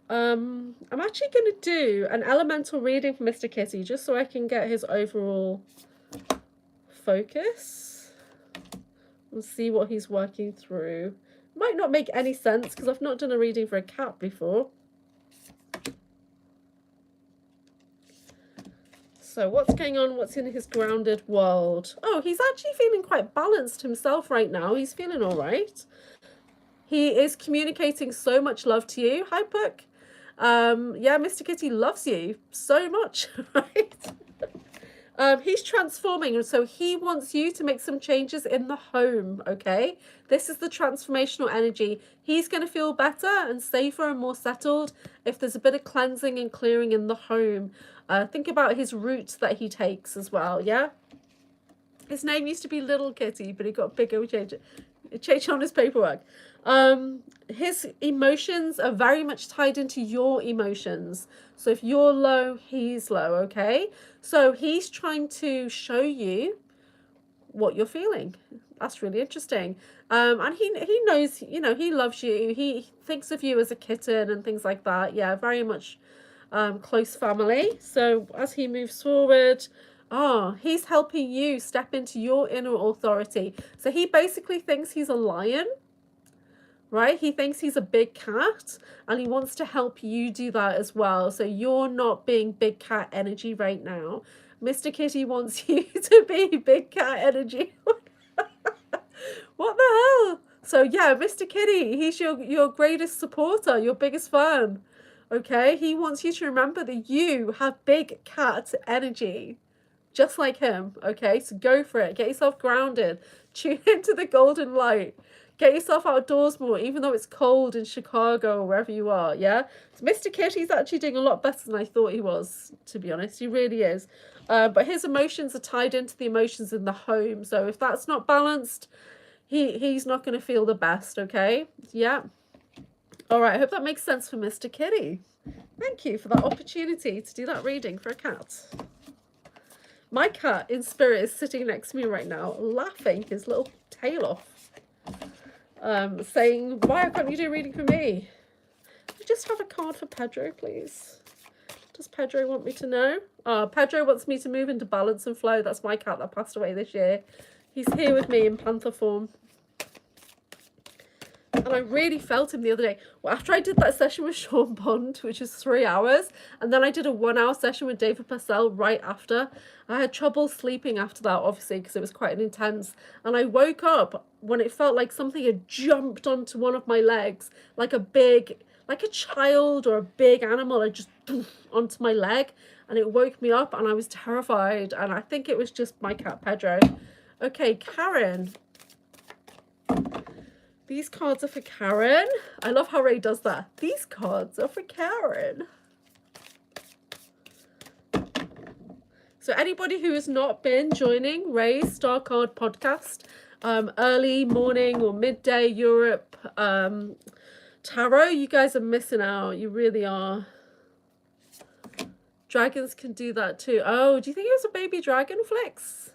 I'm actually going to do an elemental reading for Mr. Kitty, just so I can get his overall focus and see what he's working through. Might not make any sense because I've not done a reading for a cat before. So what's going on? What's in his grounded world? Oh, he's actually feeling quite balanced himself right now. He's feeling all right. He is communicating so much love to you. Hi, Puck. Yeah, Mr. Kitty loves you so much, right? He's transforming, and so he wants you to make some changes in the home, okay? This is the transformational energy. He's going to feel better and safer and more settled if there's a bit of cleansing and clearing in the home. Think about his route that he takes as well, yeah? His name used to be Little Kitty, but he got bigger. We changed it. It changed on his paperwork. His emotions are very much tied into your emotions. So if you're low, he's low, okay? So he's trying to show you what you're feeling. That's really interesting. And he knows, you know, he loves you. He thinks of you as a kitten and things like that. Yeah, very much close family. So as he moves forward, he's helping you step into your inner authority. So he basically thinks he's a lion, right? He thinks he's a big cat, and he wants to help you do that as well. So you're not being big cat energy right now. Mr. Kitty wants you to be big cat energy. What the hell? So yeah, Mr. Kitty, he's your greatest supporter, your biggest fan. Okay? He wants you to remember that you have big cat energy. Just like him, okay? So go for it. Get yourself grounded. Tune into the golden light. Get yourself outdoors more, even though it's cold in Chicago or wherever you are, yeah? So Mr. Kitty's actually doing a lot better than I thought he was, to be honest. He really is. But his emotions are tied into the emotions in the home. So if that's not balanced, he's not going to feel the best, okay? Yeah. All right, I hope that makes sense for Mr. Kitty. Thank you for that opportunity to do that reading for a cat. My cat in spirit is sitting next to me right now, laughing his little tail off. Saying, why can't you do a reading for me? Could you just have a card for Pedro, please? Does Pedro want me to know? Pedro wants me to move into balance and flow. That's my cat that passed away this year. He's here with me in panther form. And I really felt him the other day. Well, after I did that session with Sean Bond, which is 3 hours, and then I did a 1-hour session with David Purcell right after. I had trouble sleeping after that, obviously, because it was quite an intense. And I woke up when it felt like something had jumped onto one of my legs, like a child or a big animal had just onto my leg, and it woke me up, and I was terrified. And I think it was just my cat Pedro. Okay, Karen. These cards are for Karen. I love how Ray does that. These cards are for Karen. So anybody who has not been joining Ray's Star Card podcast, early morning or midday Europe tarot, you guys are missing out. You really are. Dragons can do that too. Oh, do you think it was a baby dragon, Flix?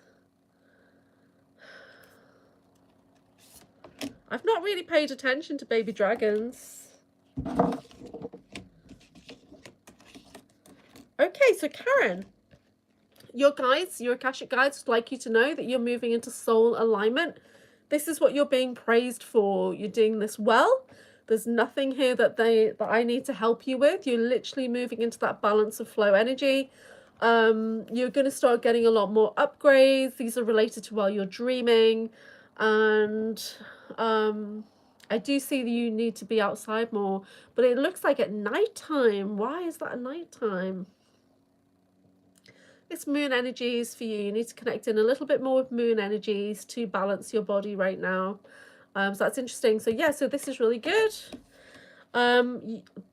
I've not really paid attention to baby dragons. Okay, so Karen, your guides, your Akashic guides would like you to know that you're moving into soul alignment. This is what you're being praised for. You're doing this well. There's nothing here that I need to help you with. You're literally moving into that balance of flow energy. You're going to start getting a lot more upgrades. These are related to while you're dreaming. And I do see that you need to be outside more, but it looks like at nighttime. Why is that at nighttime? It's moon energies for you. You need to connect in a little bit more with moon energies to balance your body right now. So that's interesting. So yeah, so this is really good.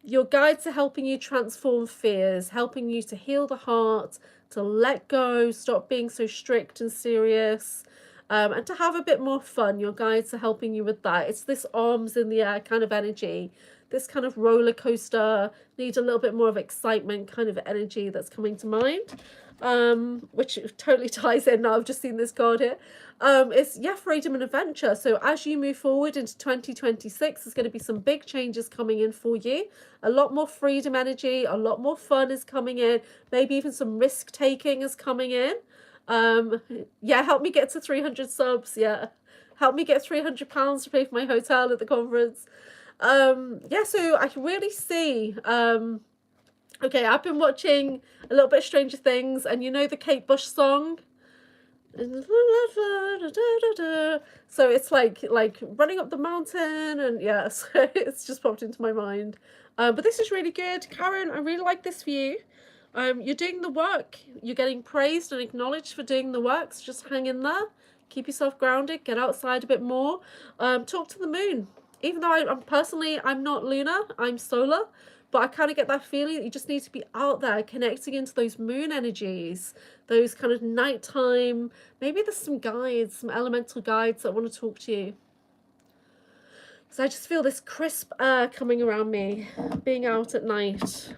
Your guides are helping you transform fears, helping you to heal the heart, to let go, stop being so strict and serious. And to have a bit more fun. Your guides are helping you with that. It's this arms in the air kind of energy, this kind of roller coaster, need a little bit more of excitement kind of energy that's coming to mind, which totally ties in. Now I've just seen this card here. It's, yeah, freedom and adventure. So as you move forward into 2026, there's going to be some big changes coming in for you. A lot more freedom energy, a lot more fun is coming in, maybe even some risk taking is coming in. Yeah, help me get to 300 subs. Yeah, help me get £300 to pay for my hotel at the conference. Yeah, so I can really see. Okay, I've been watching a little bit of Stranger Things, and you know the Kate Bush song. So it's like running up the mountain, and yeah, so it's just popped into my mind. But this is really good, Karen. I really like this for you. You're doing the work. You're getting praised and acknowledged for doing the work. So just hang in there. Keep yourself grounded. Get outside a bit more. Talk to the moon. Even though I'm not lunar, I'm solar. But I kind of get that feeling that you just need to be out there connecting into those moon energies, those kind of nighttime. Maybe there's some guides, some elemental guides that want to talk to you. So I just feel this crisp air coming around me, being out at night.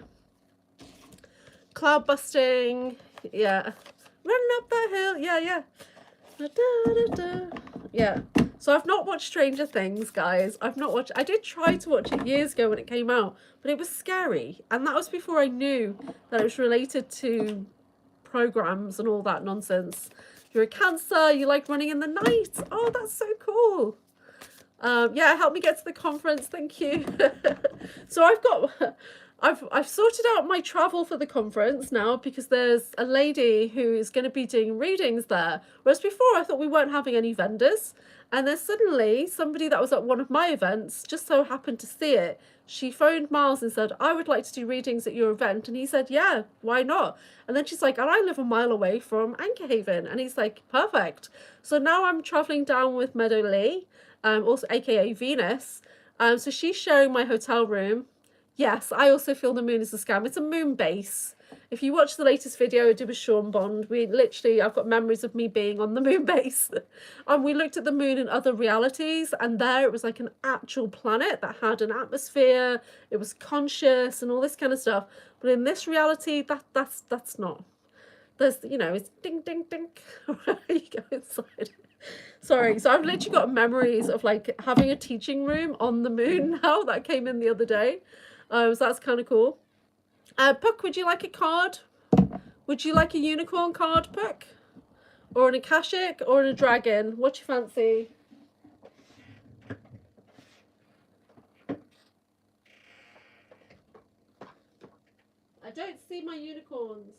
Cloud busting, yeah. Running up that hill, yeah. Da, da, da. Yeah. So I've not watched Stranger Things, guys. I did try to watch it years ago when it came out, but it was scary. And that was before I knew that it was related to programs and all that nonsense. You're a Cancer, you like running in the night. Oh, that's so cool. Yeah, help me get to the conference, thank you. So I've sorted out my travel for the conference now, because there's a lady who is going to be doing readings there. Whereas before I thought we weren't having any vendors. And then suddenly somebody that was at one of my events just so happened to see it. She phoned Miles and said, I would like to do readings at your event. And he said, yeah, why not? And then she's like, and I live a mile away from AnchorHaven. And he's like, perfect. So now I'm traveling down with Meadow Lee, also aka Venus. So she's sharing my hotel room. Yes, I also feel the moon is a scam. It's a moon base. If you watch the latest video I did with Sean Bond, I've got memories of me being on the moon base. And we looked at the moon in other realities, and there it was like an actual planet that had an atmosphere, it was conscious and all this kind of stuff. But in this reality, that's not. There's, it's ding, ding, ding. You go inside. Sorry, so I've literally got memories of like having a teaching room on the moon now. That came in the other day. So that's kind of cool. Puck, would you like a card? Would you like a unicorn card, Puck? Or an Akashic or a dragon? What you fancy? don't see my unicorns.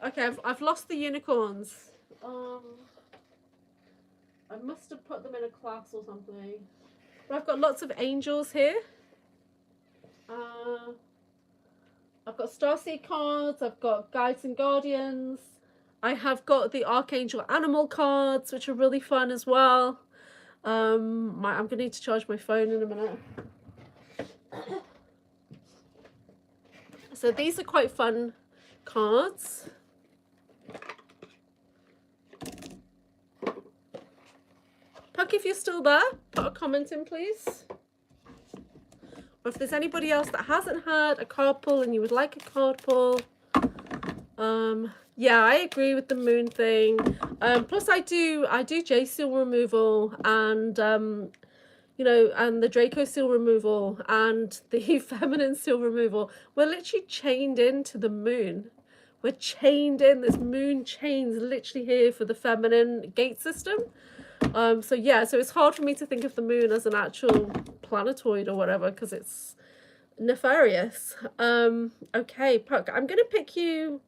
Okay, I've lost the unicorns. I must have put them in a class or something. But I've got lots of angels here. I've got Starseed cards. I've got Guides and Guardians. I have got the Archangel Animal cards, which are really fun as well. I'm going to need to charge my phone in a minute. So these are quite fun cards. Puck, if you're still there, put a comment in, please. Or if there's anybody else that hasn't had a card pull and you would like a card pull. Yeah, I agree with the moon thing. Plus I do J seal removal and you know, and the Draco seal removal and the feminine seal removal. We're literally chained into the moon. We're chained in. This moon chain's literally here for the feminine gate system. So yeah, so it's hard for me to think of the moon as an actual planetoid or whatever, because it's nefarious. Okay, Puck, I'm gonna pick you.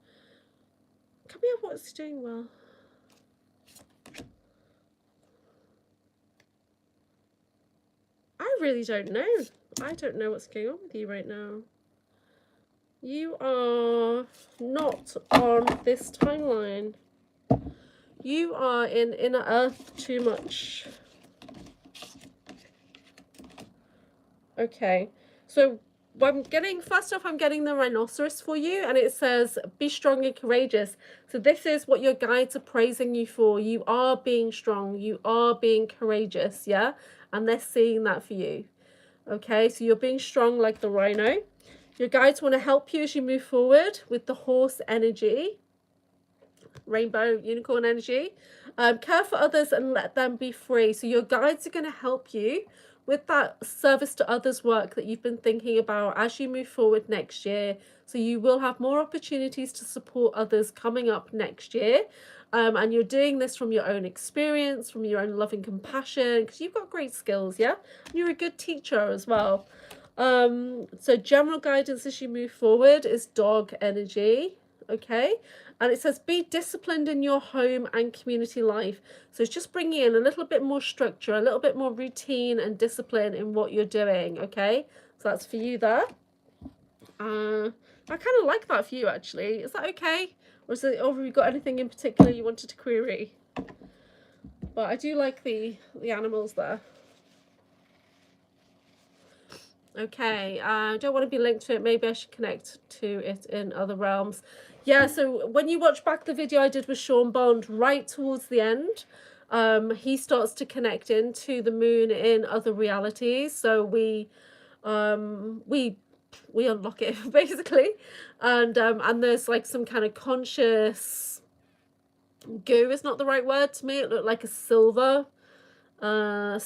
Come here, what's doing well? I really don't know. I don't know what's going on with you right now. You are not on this timeline. You are in Inner Earth too much. Okay, so I'm getting, first off, I'm getting the rhinoceros for you, and it says, be strong and courageous. So this is what your guides are praising you for. You are being strong. You are being courageous, yeah? And they're seeing that for you. Okay, so you're being strong like the rhino. Your guides want to help you as you move forward with the horse energy. Rainbow unicorn energy. Care for others and let them be free. So your guides are going to help you with that service to others work that you've been thinking about as you move forward next year. So you will have more opportunities to support others coming up next year. And you're doing this from your own experience, from your own loving compassion, because you've got great skills, yeah? And you're a good teacher as well. So general guidance as you move forward is dog energy, okay? And it says, be disciplined in your home and community life. So it's just bringing in a little bit more structure, a little bit more routine and discipline in what you're doing, okay? So that's for you there. I kind of like that for you, actually. Is that okay? Or have you got anything in particular you wanted to query? But I do like the animals there. Okay, I don't want to be linked to it. Maybe I should connect to it in other realms. Yeah, so when you watch back the video I did with Sean Bond, right towards the end, he starts to connect into the moon in other realities. So we unlock it basically, and there's like some kind of conscious goo is not the right word to me. It looked like a silver. Can't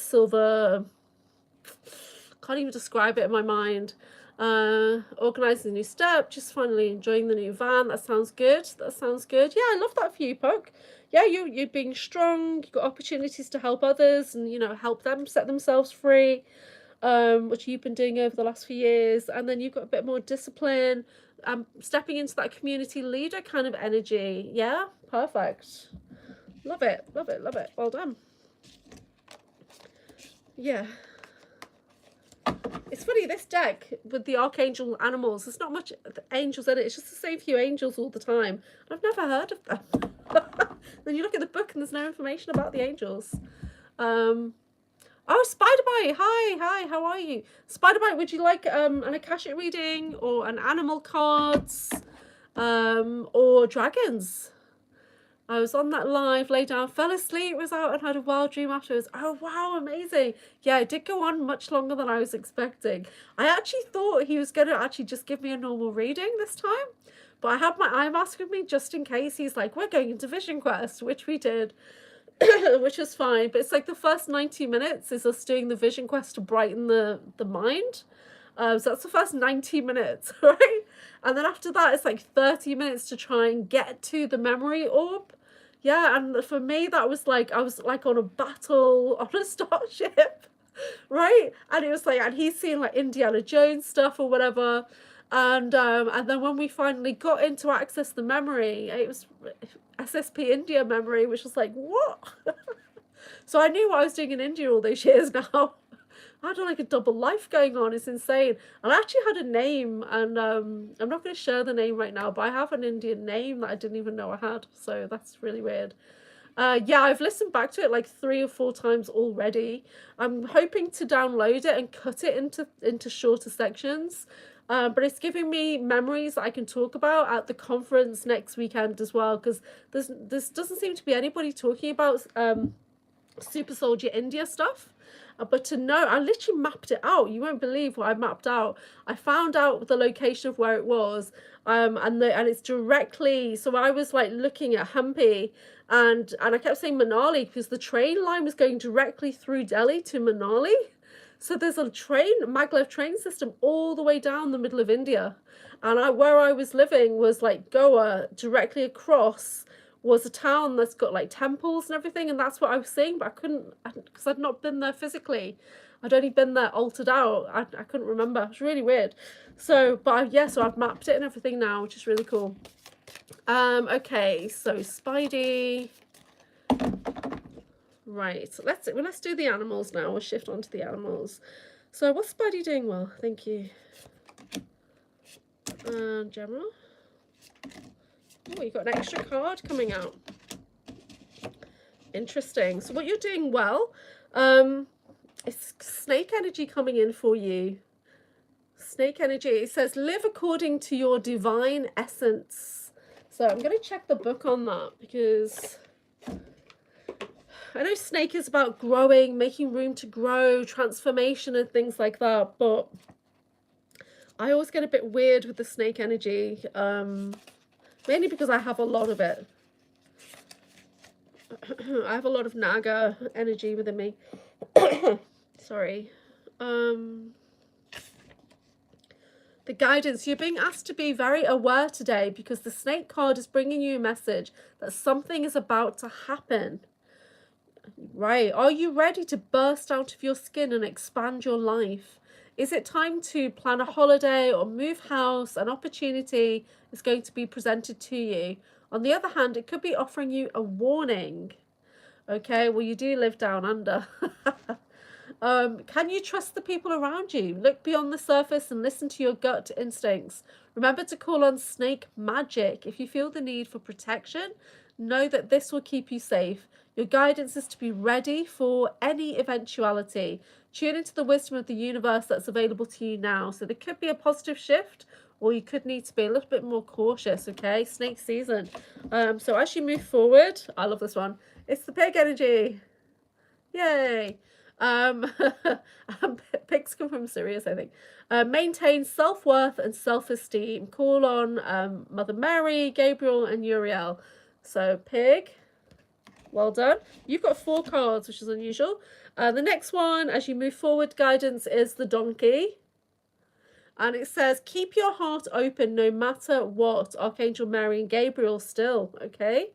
even describe it in my mind. Organising the new step, just finally enjoying the new van. That sounds good. That sounds good. Yeah, I love that for you, Puck. Yeah, you're being strong. You've got opportunities to help others and, you know, help them set themselves free, which you've been doing over the last few years. And then you've got a bit more discipline, stepping into that community leader kind of energy. Yeah, perfect. Love it, love it, love it. Well done. Yeah. It's funny, this deck with the archangel animals, there's not much angels in it. It's just the same few angels all the time. I've never heard of them. Then you look at the book and there's no information about the angels. Oh, Spiderbite, hi, how are you? Spiderbite, would you like an Akashic reading or an animal cards or dragons? I was on that live, lay down, fell asleep, was out and had a wild dream afterwards. Oh, wow, amazing. Yeah, it did go on much longer than I was expecting. I actually thought he was going to actually just give me a normal reading this time. But I had my eye mask with me just in case. He's like, we're going into Vision Quest, which we did, which is fine. But it's like the first 90 minutes is us doing the Vision Quest to brighten the mind. So that's the first 90 minutes, right? And then after that, it's like 30 minutes to try and get to the memory orb. Yeah, and for me, that was like, I was like on a battle on a starship. right? And it was like, and he's seen like Indiana Jones stuff or whatever. And then when we finally got in to access the memory, it was SSP India memory, which was like, what? So I knew what I was doing in India all those years now. I had like a double life going on. It's insane. And I actually had a name, and I'm not going to share the name right now, but I have an Indian name that I didn't even know I had. So that's really weird. Yeah, I've listened back to it like 3 or 4 times already. I'm hoping to download it and cut it into shorter sections. But it's giving me memories that I can talk about at the conference next weekend as well, because this doesn't seem to be anybody talking about Super Soldier India stuff. But to know, I literally mapped it out. You won't believe what I mapped out. I found out the location of where it was, and it's directly. So I was like looking at Hampi, and I kept saying Manali because the train line was going directly through Delhi to Manali. So there's a maglev train system all the way down the middle of India, and where I was living was like Goa, directly across was a town that's got like temples and everything, and that's what I was seeing, but I couldn't, because I'd not been there physically. I'd only been there altered out. I couldn't remember. It was really weird. So, but yeah, so I've mapped it and everything now, which is really cool. Okay, so Spidey. Right, so let's do the animals now. We'll shift on to the animals. So what's Spidey doing well? Thank you. General. Oh, you got an extra card coming out. Interesting. So what you're doing well, it's snake energy coming in for you. Snake energy. It says live according to your divine essence. So I'm going to check the book on that, because I know snake is about growing, making room to grow, transformation and things like that, but I always get a bit weird with the snake energy, mainly because I have a lot of it. I have a lot of Naga energy within me. Sorry. The guidance. You're being asked to be very aware today, because the snake card is bringing you a message that something is about to happen. Right. Are you ready to burst out of your skin and expand your life? Is it time to plan a holiday or move house? An opportunity is going to be presented to you. On the other hand, it could be offering you a warning. Okay, well, you do live down under. Can you trust the people around you? Look beyond the surface and listen to your gut instincts. Remember to call on snake magic. If you feel the need for protection, know that this will keep you safe. Your guidance is to be ready for any eventuality. Tune into the wisdom of the universe that's available to you now. So there could be a positive shift, or you could need to be a little bit more cautious, okay? Snake season. So as you move forward, I love this one. It's the pig energy. Yay. Pigs come from Sirius, I think. Maintain self-worth and self-esteem. Call on Mother Mary, Gabriel, and Uriel. So pig. Well done. You've got 4 cards, which is unusual. The next one, as you move forward, guidance is the donkey. And it says, keep your heart open no matter what. Archangel Mary and Gabriel still, okay?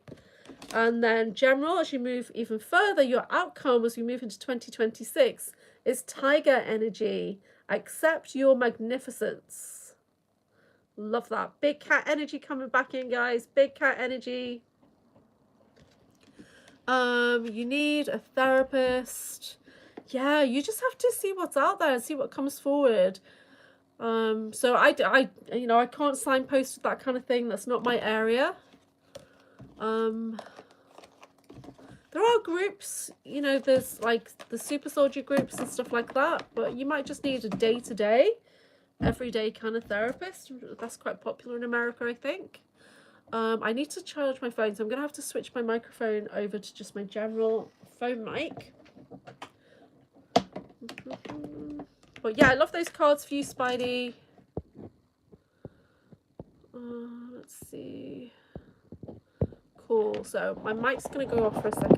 And then general, as you move even further, your outcome as we move into 2026 is tiger energy. Accept your magnificence. Love that. Big cat energy coming back in, guys. Big cat energy. You need a therapist. Yeah, you just have to see what's out there and see what comes forward. So I can't signpost with that kind of thing. That's not my area. There are groups, there's like the super soldier groups and stuff like that, but you might just need a day-to-day, everyday kind of therapist. That's quite popular in America, I think. I need to charge my phone, so I'm going to have to switch my microphone over to just my general phone mic. But yeah, I love those cards for you, Spidey. Let's see. Cool. So my mic's going to go off for a second.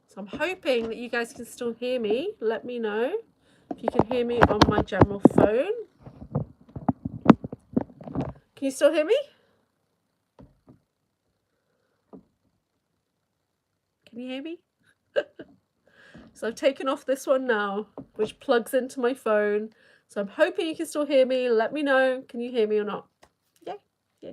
So I'm hoping that you guys can still hear me. Let me know if you can hear me on my general phone. Can you still hear me? Can you hear me? So I've taken off this one now, which plugs into my phone. So I'm hoping you can still hear me. Let me know. Can you hear me or not? Yeah. Yeah.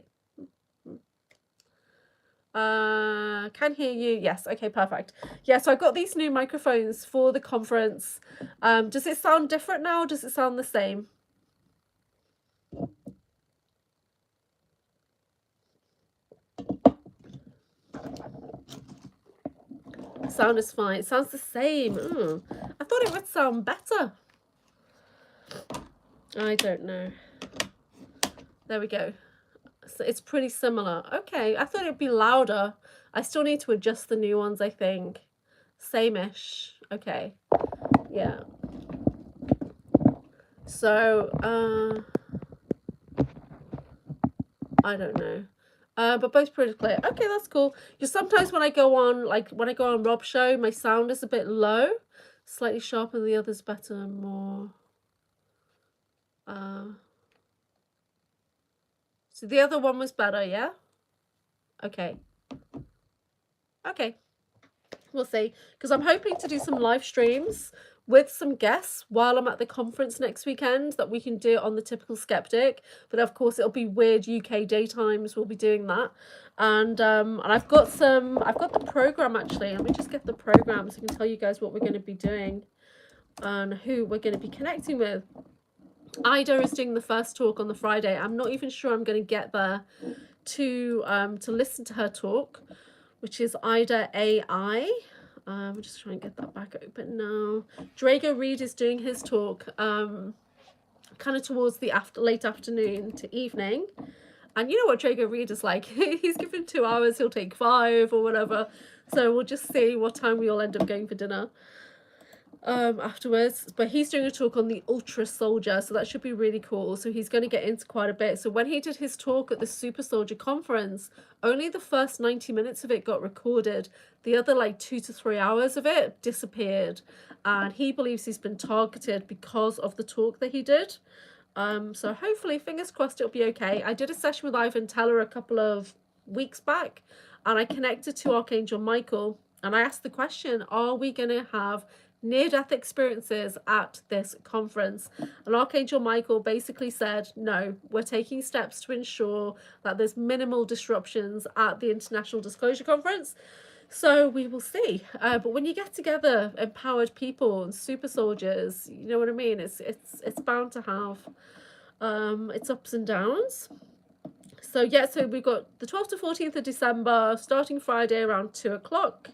Can hear you. Yes. Okay, perfect. Yeah, so I got these new microphones for the conference. Does it sound different now? Does it sound the same? Sound is fine. It sounds the same. I thought it would sound better. I don't know. There we go. So it's pretty similar. Okay, I thought it'd be louder. I still need to adjust the new ones, I think. Same-ish. Okay. Yeah. So, I don't know. But both pretty clear. Okay, that's cool. Just sometimes when I go on, like when I go on Rob's show, my sound is a bit low, slightly sharper. The others better and more. So the other one was better, yeah? Okay. Okay. We'll see. Because I'm hoping to do some live streams with some guests while I'm at the conference next weekend that we can do it on the Typical Skeptic. But of course it'll be weird UK daytimes. We'll be doing that. And I've got the program actually. Let me just get the program so I can tell you guys what we're going to be doing and who we're going to be connecting with. Ida is doing the first talk on the Friday. I'm not even sure I'm going to get there to listen to her talk, which is Ida AI. I'm just trying to get that back open now. Drago Reed is doing his talk kind of towards the late afternoon to evening. And you know what Drago Reed is like. He's given 2 hours, he'll take 5 or whatever. So we'll just see what time we all end up going for dinner afterwards. But he's doing a talk on the Ultra Soldier, so that should be really cool. So he's going to get into quite a bit. So when he did his talk at the Super Soldier conference, only the first 90 minutes of it got recorded. The other like 2 to 3 hours of it disappeared, and he believes he's been targeted because of the talk that he did. So hopefully, fingers crossed, it'll be okay. I did a session with Ivan Teller a couple of weeks back, and I connected to Archangel Michael, and I asked the question, are we going to have near-death experiences at this conference? And Archangel Michael basically said, no, we're taking steps to ensure that there's minimal disruptions at the International Disclosure Conference. So we will see. But when you get together empowered people and super soldiers, you know what I mean? It's bound to have its ups and downs. So yeah, so we've got the 12th to 14th of December, starting Friday around 2 o'clock.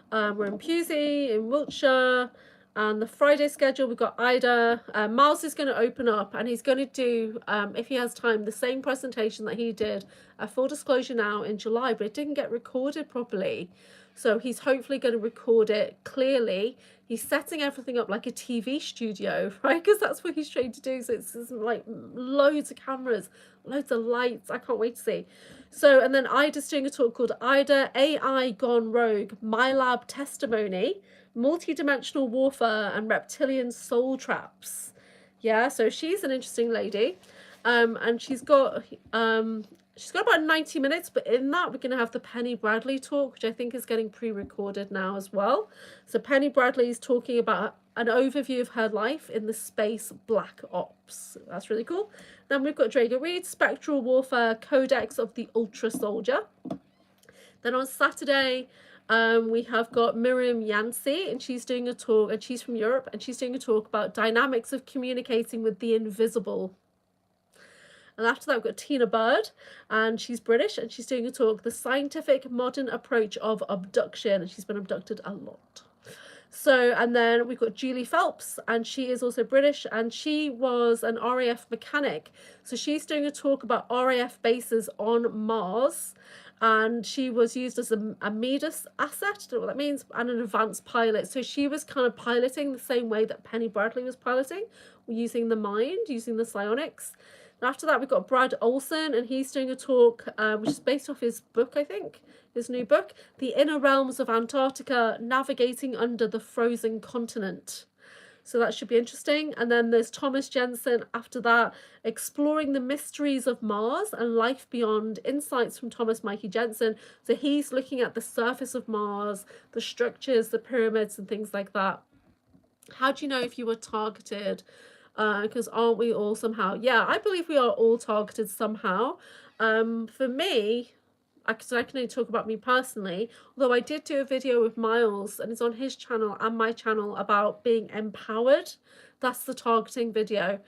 We're in Pusey, in Wiltshire, and the Friday schedule, we've got Ida. Miles is going to open up, and he's going to do, if he has time, the same presentation that he did at Full Disclosure Now in July, but it didn't get recorded properly. So he's hopefully going to record it clearly. He's setting everything up like a TV studio, right? Because that's what he's trained to do. So it's like loads of cameras, loads of lights. I can't wait to see. So, and then Ida's doing a talk called Ida AI Gone Rogue, Milab Testimony, Multidimensional Warfare and Reptilian Soul Traps. Yeah, so she's an interesting lady. And she's got about 90 minutes, but in that we're going to have the Penny Bradley talk, which I think is getting pre-recorded now as well. So Penny Bradley is talking about an overview of her life in the space Black Ops. That's really cool. Then we've got Drago Reed, Spectral Warfare, Codex of the Ultra Soldier. Then on Saturday, we have got Miriam Yancey, and she's doing a talk, and she's from Europe, and she's doing a talk about dynamics of communicating with the invisible. And after that, we've got Tina Bird, and she's British, and she's doing a talk, The Scientific Modern Approach of Abduction, and she's been abducted a lot. So, and then we've got Julie Phelps, and she is also British, and she was an RAF mechanic. So she's doing a talk about RAF bases on Mars, and she was used as a Midas asset, I don't know what that means, and an advanced pilot. So she was kind of piloting the same way that Penny Bradley was piloting, using the mind, using the psionics. And after that, we've got Brad Olson, and he's doing a talk, which is based off his book, I think, his new book, The Inner Realms of Antarctica, Navigating Under the Frozen Continent. So that should be interesting. And then there's Thomas Jensen after that, Exploring the Mysteries of Mars and Life Beyond, Insights from Thomas Mikey Jensen. So he's looking at the surface of Mars, the structures, the pyramids and things like that. How do you know if you were targeted? Because aren't we all somehow? Yeah, I believe we are all targeted somehow. For me, I can only talk about me personally, although I did do a video with Miles, and it's on his channel and my channel, about being empowered. That's the targeting video.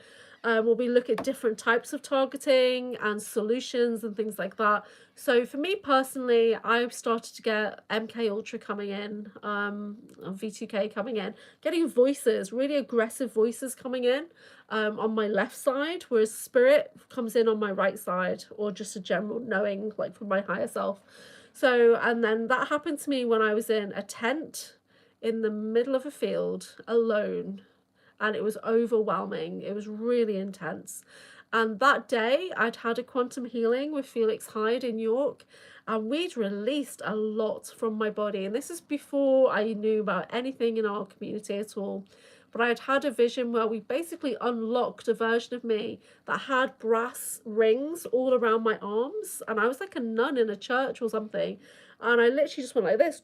Where we look at different types of targeting and solutions and things like that. So for me personally, I've started to get MK Ultra coming in, V2K coming in, getting voices, really aggressive voices coming in on my left side, whereas spirit comes in on my right side, or just a general knowing, like from my higher self. So, and then that happened to me when I was in a tent in the middle of a field alone, and it was overwhelming. It was really intense. And that day I'd had a quantum healing with Felix Hyde in York, and we'd released a lot from my body. And this is before I knew about anything in our community at all. But I had had a vision where we basically unlocked a version of me that had brass rings all around my arms. And I was like a nun in a church or something. And I literally just went like this,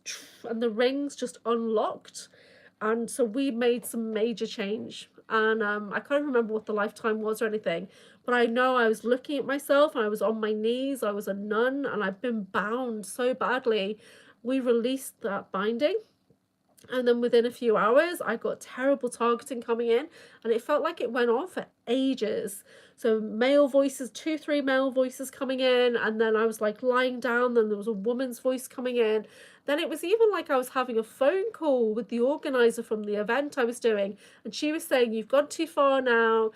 and the rings just unlocked. And so we made some major change. And I can't remember what the lifetime was or anything, but I know I was looking at myself and I was on my knees. I was a nun and I've been bound so badly. We released that binding. And then within a few hours, I got terrible targeting coming in, and it felt like it went on for ages. So male voices, 2-3 male voices coming in, and then I was like lying down, then there was a woman's voice coming in. Then it was even like I was having a phone call with the organizer from the event I was doing, and she was saying, "You've gone too far now.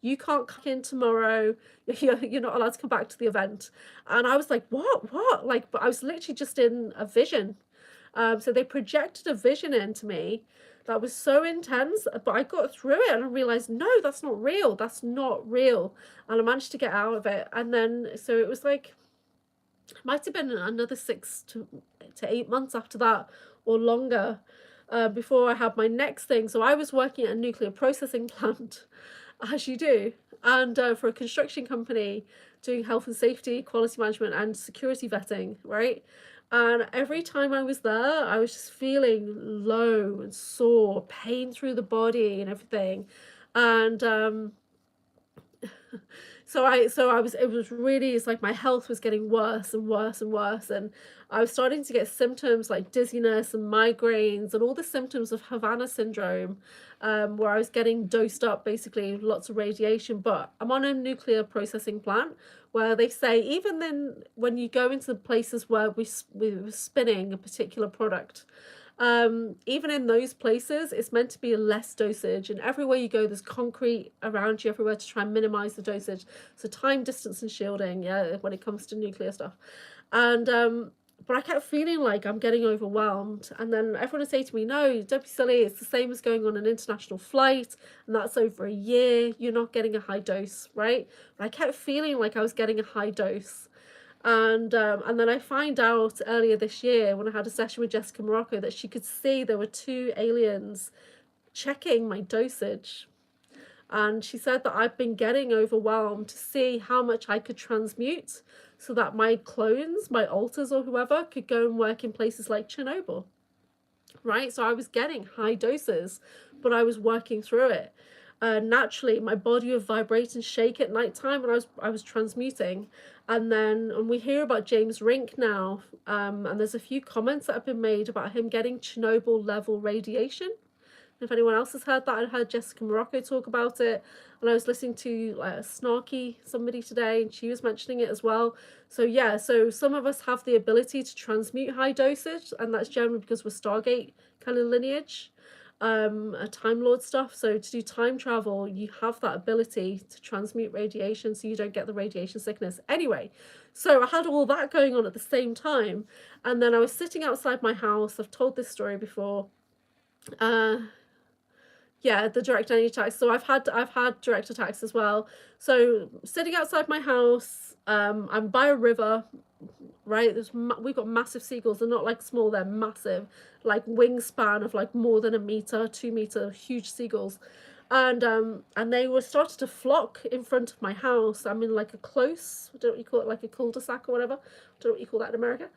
You can't come in tomorrow. You're not allowed to come back to the event." And I was like, what? Like, but I was literally just in a vision. So they projected a vision into me that was so intense, but I got through it and I realized, no, that's not real. That's not real. And I managed to get out of it. And then, so it was like, it might have been another 6 to 8 months after that, or longer, before I had my next thing. So I was working at a nuclear processing plant, as you do, and for a construction company, doing health and safety, quality management, and security vetting, right? And every time I was there, I was just feeling low and sore, pain through the body and everything. And so I was, it was really, it's like my health was getting worse and worse and worse, and I was starting to get symptoms like dizziness and migraines and all the symptoms of Havana syndrome, where I was getting dosed up, basically lots of radiation. But I'm on a nuclear processing plant where they say, even then when you go into the places where we were spinning a particular product, even in those places, it's meant to be a less dosage, and everywhere you go there's concrete around you everywhere to try and minimize the dosage. So time, distance and shielding, yeah, when it comes to nuclear stuff. And but I kept feeling like I'm getting overwhelmed, and then everyone would say to me, no, don't be silly, it's the same as going on an international flight, and that's over a year, you're not getting a high dose, right? But I kept feeling like I was getting a high dose. And then I find out earlier this year when I had a session with Jessica Morocco that she could see there were 2 aliens checking my dosage. And she said that I've been getting overwhelmed to see how much I could transmute so that my clones, my alters or whoever, could go and work in places like Chernobyl, right? So I was getting high doses, but I was working through it. Naturally, my body would vibrate and shake at nighttime, and I was transmuting. And then, and we hear about James Rink now, and there's a few comments that have been made about him getting Chernobyl level radiation. If anyone else has heard that, I heard Jessica Morocco talk about it, and I was listening to Snarky somebody today, and she was mentioning it as well. So yeah, so some of us have the ability to transmute high dosage, and that's generally because we're Stargate kind of lineage, a Time Lord stuff. So to do time travel, you have that ability to transmute radiation, so you don't get the radiation sickness. Anyway, so I had all that going on at the same time, and then I was sitting outside my house. I've told this story before. Yeah, the direct energy attacks. So I've had direct attacks as well. So sitting outside my house, I'm by a river, right? We've got massive seagulls. They're not like small, they're massive, like wingspan of like more than a meter, 2 meter, huge seagulls. And they were started to flock in front of my house. I'm in like a close, I don't know what you call it, like a cul-de-sac or whatever. I don't know what you call that in America.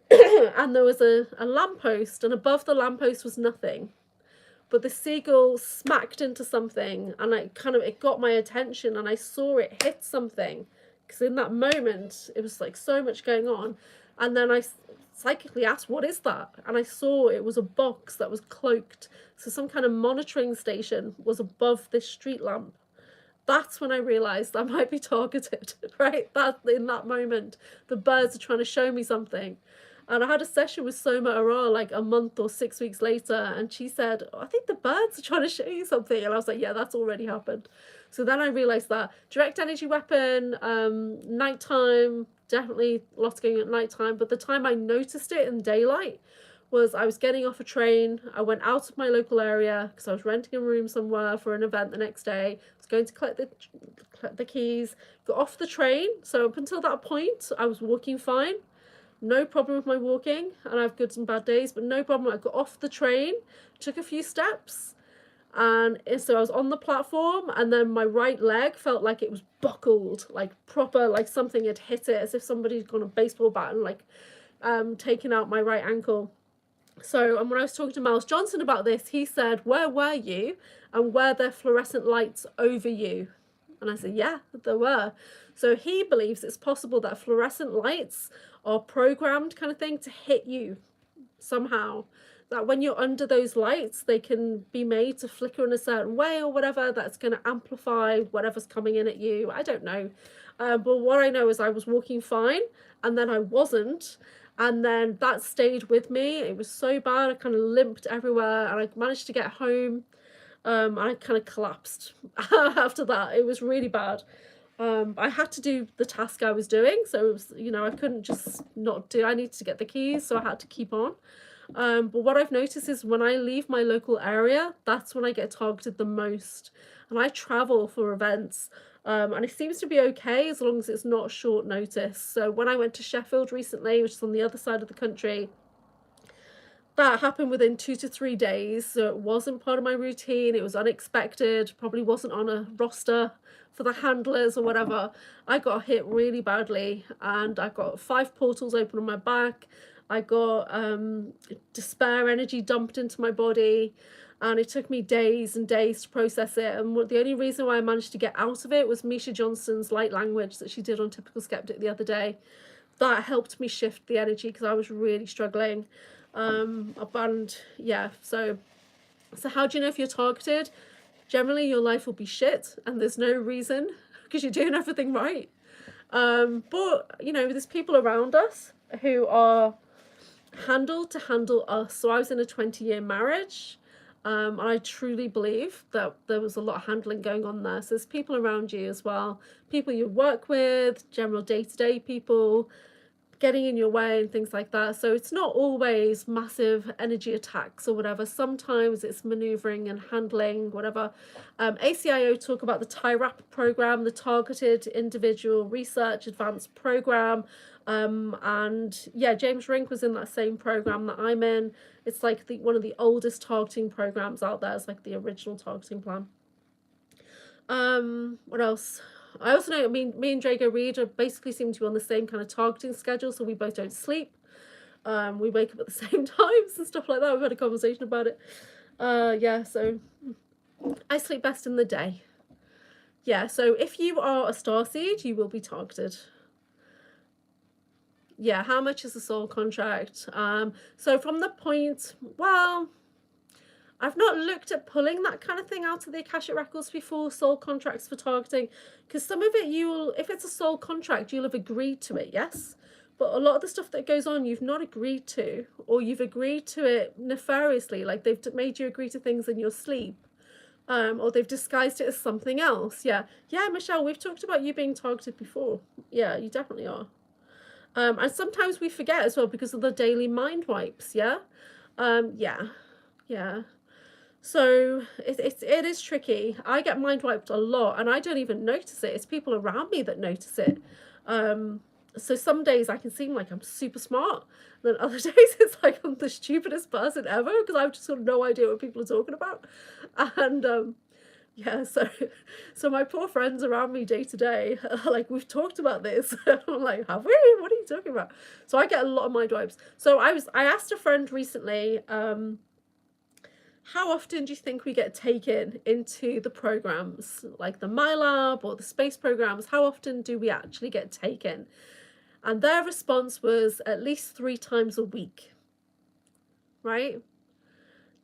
And there was a lamppost, and above the lamppost was nothing. But the seagull smacked into something, and it got my attention, and I saw it hit something. Because in that moment, it was like so much going on. And then I psychically asked, what is that? And I saw it was a box that was cloaked. So some kind of monitoring station was above this street lamp. That's when I realised I might be targeted, right? That in that moment, the birds are trying to show me something. And I had a session with Soma Arar like a month or 6 weeks later, and she said, oh, I think the birds are trying to show you something. And I was like, yeah, that's already happened. So then I realised that direct energy weapon, nighttime, definitely lots going on at nighttime. But the time I noticed it in daylight was I was getting off a train. I went out of my local area because I was renting a room somewhere for an event the next day. I was going to collect the keys, got off the train. So up until that point, I was walking fine. No problem with my walking, and I have good and bad days, but no problem. I got off the train, took a few steps, and so I was on the platform, and then my right leg felt like it was buckled, like proper, like something had hit it, as if somebody'd gone a baseball bat and like taken out my right ankle. So, and when I was talking to Miles Johnson about this, he said, where were you, and were there fluorescent lights over you? And I said, yeah, there were. So he believes it's possible that fluorescent lights are programmed kind of thing to hit you somehow. That when you're under those lights, they can be made to flicker in a certain way or whatever, that's going to amplify whatever's coming in at you. I don't know. But what I know is I was walking fine, and then I wasn't. And then that stayed with me. It was so bad. I kind of limped everywhere, and I managed to get home. I kind of collapsed after that. It was really bad. I had to do the task I was doing, so it was, I couldn't just not do. I needed to get the keys, so I had to keep on. But what I've noticed is when I leave my local area, that's when I get targeted the most. And I travel for events, and it seems to be okay as long as it's not short notice. So when I went to Sheffield recently, which is on the other side of the country, that happened within 2 to 3 days, so it wasn't part of my routine. It was unexpected, probably wasn't on a roster for the handlers or whatever. I got hit really badly, and I got 5 portals open on my back. I got despair energy dumped into my body, and it took me days and days to process it. And the only reason why I managed to get out of it was Misha Johnson's light language that she did on Typical Skeptic the other day. That helped me shift the energy because I was really struggling. And yeah, so how do you know if you're targeted? Generally your life will be shit, and there's no reason because you're doing everything right. But there's people around us who are handled to handle us. So I was in a 20-year marriage, and I truly believe that there was a lot of handling going on there. So there's people around you as well, people you work with, general day-to-day people getting in your way and things like that. So it's not always massive energy attacks or whatever. Sometimes it's maneuvering and handling, whatever. ACIO talk about the TIRAP program, the Targeted Individual Research Advanced Program. And yeah, James Rink was in that same program that I'm in. It's like one of the oldest targeting programs out there. It's like the original targeting plan. What else? I also know, me and Drago Reed are basically seem to be on the same kind of targeting schedule, so we both don't sleep. We wake up at the same times and stuff like that. We've had a conversation about it. Yeah, so I sleep best in the day. Yeah, so if you are a starseed, you will be targeted. Yeah, how much is the soul contract? So from the point, well, I've not looked at pulling that kind of thing out of the Akashic Records before, soul contracts for targeting, because some of it if it's a soul contract, you'll have agreed to it, yes? But a lot of the stuff that goes on, you've not agreed to, or you've agreed to it nefariously, like they've made you agree to things in your sleep, or they've disguised it as something else. Yeah, Michelle, we've talked about you being targeted before. Yeah, you definitely are. And sometimes we forget as well because of the daily mind wipes, yeah? Yeah. So it is tricky. I get mind wiped a lot, and I don't even notice it. It's people around me that notice it. So some days I can seem like I'm super smart, then other days it's like I'm the stupidest person ever because I've just got no idea what people are talking about. And yeah, so my poor friends around me day to day are like, we've talked about this. I'm like, have we? What are you talking about? So I get a lot of mind wipes. So I asked a friend recently, how often do you think we get taken into the programs, like the Milab or the space programs? How often do we actually get taken? And their response was at least 3 times a week, right?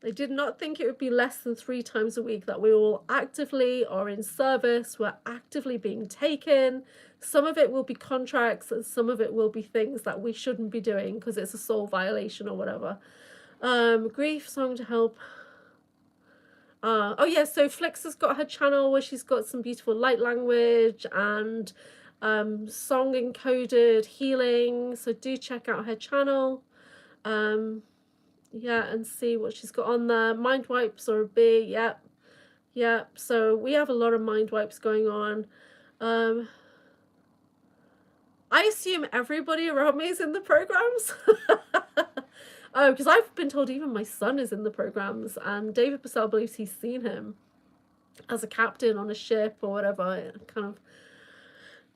They did not think it would be less than 3 times a week that we all actively are in service, we're actively being taken. Some of it will be contracts and some of it will be things that we shouldn't be doing because it's a soul violation or whatever. Grief song to help. Oh yeah, so Flix has got her channel where she's got some beautiful light language and song encoded healing. So do check out her channel. Yeah, and see what she's got on there. Mind wipes are a big, yep. So we have a lot of mind wipes going on. I assume everybody around me is in the programs. Oh, because I've been told even my son is in the programs, and David Purcell believes he's seen him as a captain on a ship or whatever, kind of.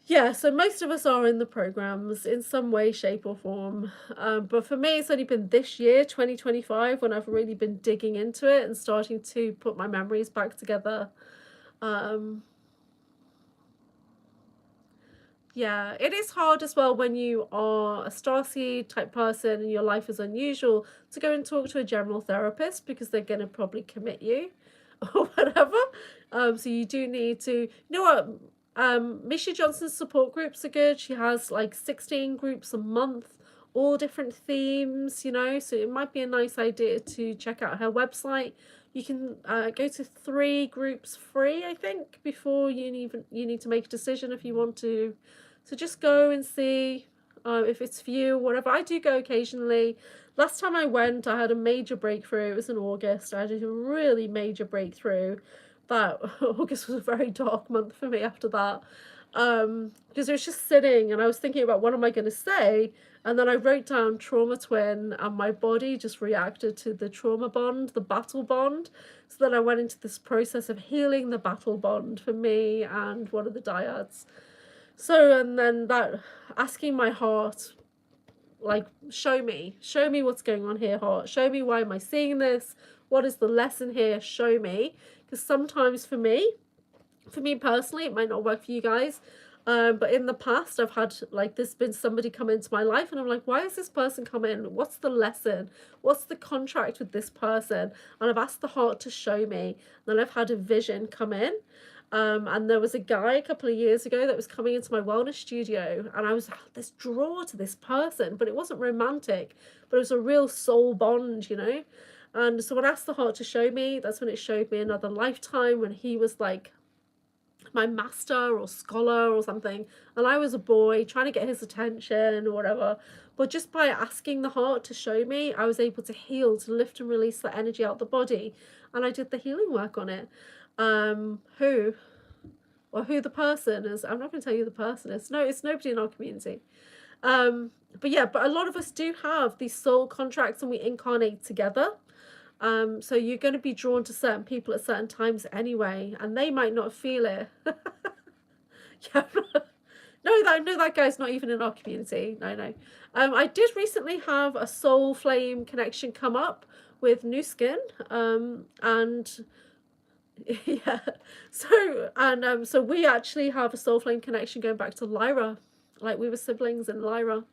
Yeah, so most of us are in the programs in some way, shape or form. But for me, it's only been this year, 2025, when I've really been digging into it and starting to put my memories back together. Yeah, it is hard as well when you are a starseed type person and your life is unusual to go and talk to a general therapist because they're going to probably commit you or whatever. So you do need to, you know what? Misha Johnson's support groups are good. She has like 16 groups a month, all different themes, you know, so it might be a nice idea to check out her website. You can go to 3 groups free, I think, before you need to make a decision if you want to. So just go and see if it's for you, whatever. I do go occasionally. Last time I went, I had a major breakthrough. It was in August. I had a really major breakthrough. That August was a very dark month for me after that. Because I was just sitting and I was thinking about what am I going to say, and then I wrote down trauma twin, and my body just reacted to the trauma bond, the battle bond. So then I went into this process of healing the battle bond for me and one of the dyads. So, and then that, asking my heart, like, show me what's going on here, heart. Show me, why am I seeing this? What is the lesson here? Show me. Because sometimes for me personally, it might not work for you guys. But in the past, I've had, like, there's been somebody come into my life and I'm like, why is this person come in? What's the lesson? What's the contract with this person? And I've asked the heart to show me. And then I've had a vision come in. And there was a guy a couple of years ago that was coming into my wellness studio, and I was this draw to this person, but it wasn't romantic, but it was a real soul bond, you know. And so when I asked the heart to show me, that's when it showed me another lifetime when he was like my master or scholar or something, and I was a boy trying to get his attention or whatever. But just by asking the heart to show me, I was able to heal, to lift and release that energy out the body, and I did the healing work on it. Who the person is, I'm not going to tell you who the person is. No, it's nobody in our community. But yeah, but a lot of us do have these soul contracts and we incarnate together. So you're going to be drawn to certain people at certain times anyway, and they might not feel it. Yeah. No, that guy's not even in our community. No. I did recently have a soul flame connection come up with New Skin, and yeah, so we actually have a soul flame connection going back to Lyra, like we were siblings in Lyra.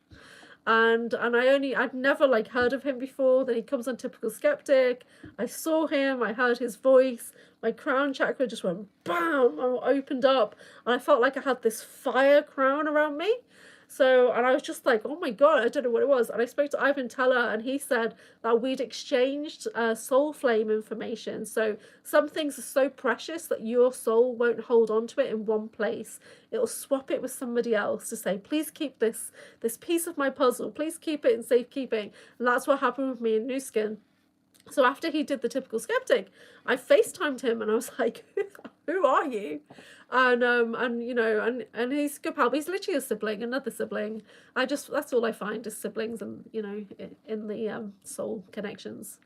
And I'd never like heard of him before. Then he comes on Typical Skeptic. I saw him, I heard his voice, my crown chakra just went bam, and opened up, and I felt like I had this fire crown around me. So, and I was just like, oh my God, I don't know what it was. And I spoke to Ivan Teller, and he said that we'd exchanged soul flame information. So some things are so precious that your soul won't hold on to it in one place. It'll swap it with somebody else to say, please keep this piece of my puzzle. Please keep it in safekeeping. And that's what happened with me and New Skin. So after he did the typical skeptic, I FaceTimed him and I was like, who are you? And you know, and he's good pal. He's literally a sibling, another sibling. That's all I find is siblings, and you know, in the soul connections,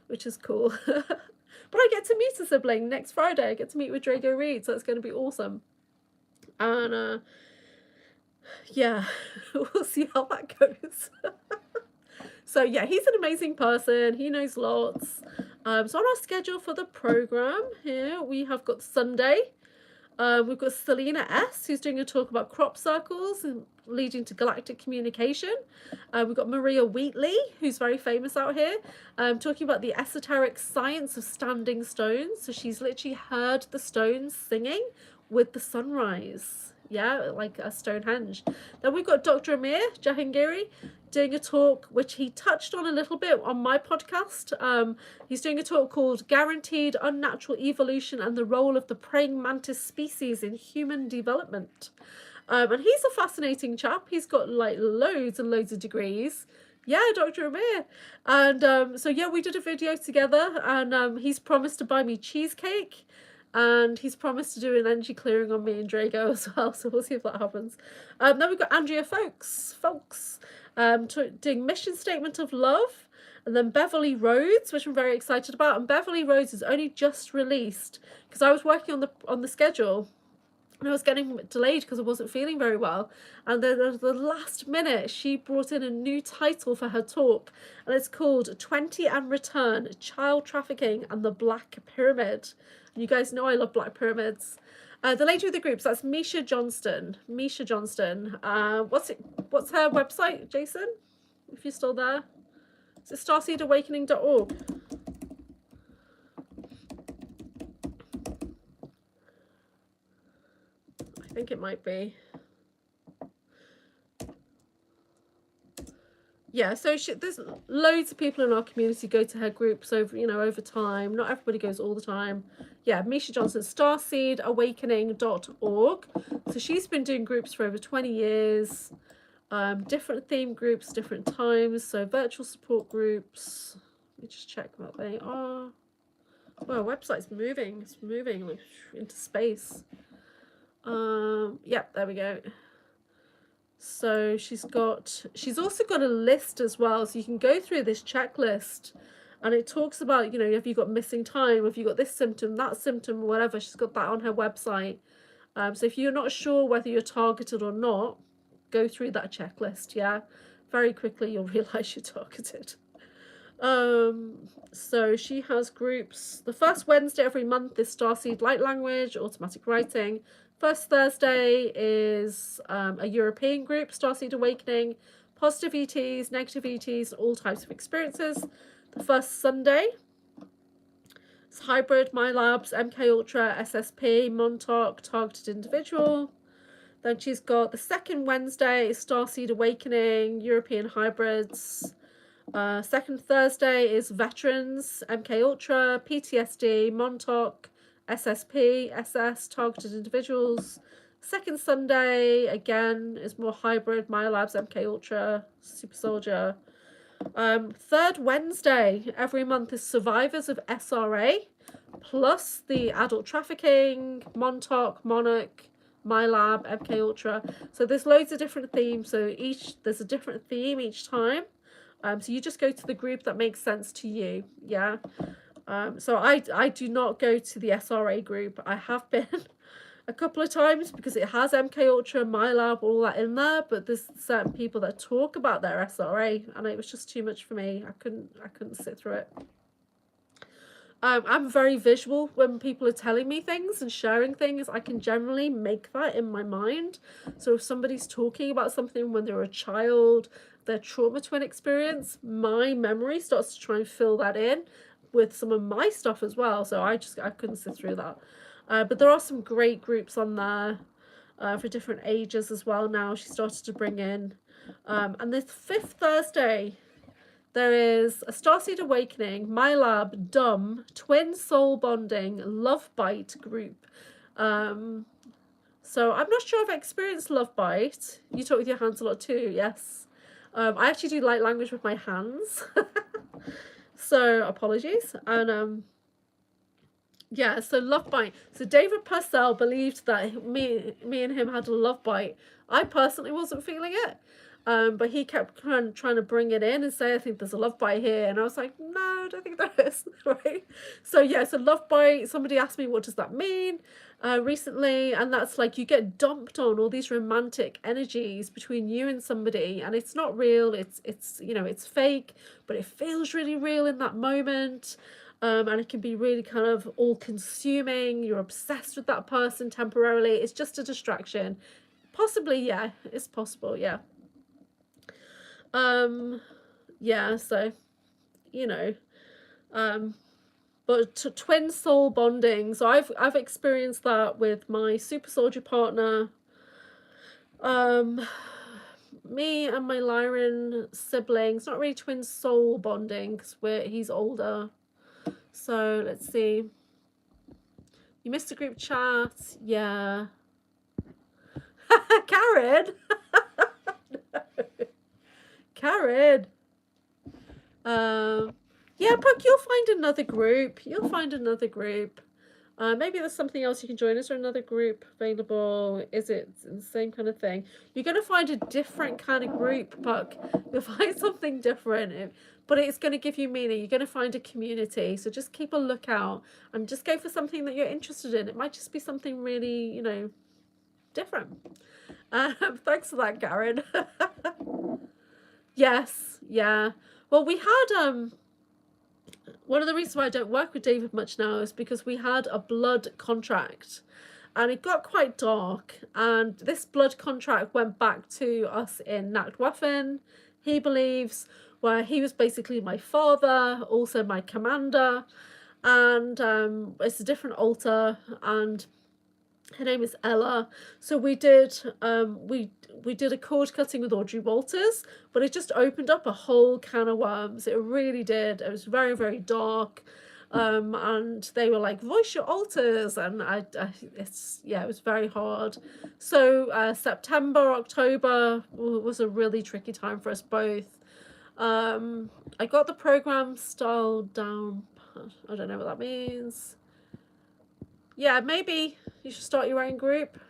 which is cool. But I get to meet a sibling next Friday. I get to meet with Drago Reed, so it's going to be awesome. And yeah, we'll see how that goes. So yeah, he's an amazing person. He knows lots. So on our schedule for the program here, we have got Sunday. We've got Selena S, who's doing a talk about crop circles and leading to galactic communication. We've got Maria Wheatley, who's very famous out here, talking about the esoteric science of standing stones. So she's literally heard the stones singing with the sunrise. Yeah, like a Stonehenge. Then we've got Dr. Amir Jahangiri doing a talk which he touched on a little bit on my podcast. He's doing a talk called Guaranteed Unnatural Evolution and the Role of the Praying Mantis Species in Human Development. And he's a fascinating chap. He's got like loads and loads of degrees. Yeah, Dr. Amir. And so yeah, we did a video together, and he's promised to buy me cheesecake. And he's promised to do an energy clearing on me and Drago as well, so we'll see if that happens. Then we've got Andrea Folks, doing Mission Statement of Love, and then Beverly Rhodes, which I'm very excited about. And Beverly Rhodes is only just released because I was working on the schedule, and I was getting delayed because I wasn't feeling very well. And then at the last minute, she brought in a new title for her talk, and it's called 20 and Return, Child Trafficking and the Black Pyramid. You guys know I love black pyramids. The lady with the groups, that's Misha Johnston. What's her website, Jason? If you're still there. Is it starseedawakening.org? I think it might be. Yeah, so there's loads of people in our community go to her groups over time. Not everybody goes all the time. Yeah, Misha Johnson, starseedawakening.org. So she's been doing groups for over 20 years. Different theme groups, different times. So virtual support groups. Let me just check what they are. Well, website's moving. It's moving like into space. Yeah, there we go. So she's also got a list as well, so you can go through this checklist, and it talks about, have you got missing time, have you got this symptom, that symptom, whatever. She's got that on her website. So if you're not sure whether you're targeted or not, go through that checklist. Yeah, very quickly you'll realize you're targeted. So she has groups. The first Wednesday every month is Starseed Light Language, Automatic Writing. First Thursday is a European group, Starseed Awakening, positive ETs, negative ETs, all types of experiences. The first Sunday is Hybrid, Milabs, MK Ultra, SSP, Montauk, Targeted Individual. Then she's got the second Wednesday is Starseed Awakening, European Hybrids. Second Thursday is Veterans, MK Ultra, PTSD, Montauk, SSP, SS, Targeted Individuals. Second Sunday, again, is more hybrid, Myolabs, MK Ultra, Super Soldier. Third Wednesday every month is Survivors of SRA, plus the Adult Trafficking, Montauk, Monarch, Milab, MK Ultra. So there's loads of different themes, so there's a different theme each time. So you just go to the group that makes sense to you, yeah? So I do not go to the SRA group. I have been a couple of times because it has MK Ultra, Milab, all that in there, but there's certain people that talk about their SRA, and it was just too much for me. I couldn't sit through it. I'm very visual. When people are telling me things and sharing things, I can generally make that in my mind. So if somebody's talking about something when they're a child, their trauma twin experience, my memory starts to try and fill that in with some of my stuff as well. So I couldn't sit through that. But there are some great groups on there for different ages as well now. She started to bring in. And this fifth Thursday, there is a Starseed Awakening, Milab, Dumb, Twin Soul Bonding, Love Bite group. So I'm not sure if I've experienced Love Bite. You talk with your hands a lot too, yes. I actually do light language with my hands. So apologies. And yeah, so love bite. So David Purcell believed that me and him had a love bite. I personally wasn't feeling it. But he kept trying to bring it in and say, I think there's a love bite here. And I was like, no, I don't think there is. Right? So yeah, so love bite. Somebody asked me, what does that mean? Recently, and that's like you get dumped on all these romantic energies between you and somebody, and it's not real. It's you know, it's fake, but it feels really real in that moment. And it can be really kind of all consuming. You're obsessed with that person temporarily. It's just a distraction. Possibly, yeah, it's possible, yeah. Yeah, so, you know, but twin soul bonding. So I've experienced that with my super soldier partner. Me and my Lyran siblings, not really twin soul bonding because he's older. So let's see. You missed a group chat. Yeah. Karen. Karen. Yeah, Puck, you'll find another group. You'll find another group. Maybe there's something else you can join. Is there another group available? Is it the same kind of thing? You're going to find a different kind of group, Puck. You'll find something different, but it's going to give you meaning. You're going to find a community. So just keep a lookout and just go for something that you're interested in. It might just be something really, you know, different. Thanks for that, Karen. Yes, yeah. Well, we had one of the reasons why I don't work with David much now is because we had a blood contract, and it got quite dark, and this blood contract went back to us in Nachtwaffen, he believes, where he was basically my father, also my commander, and it's a different altar, and her name is Ella. So we did a cord cutting with Audrey Walters, but it just opened up a whole can of worms. It really did. It was very, very dark. And they were like, voice your altars, and it was very hard. So September, October was a really tricky time for us both. I got the program style down. I don't know what that means. Yeah, maybe you should start your own group.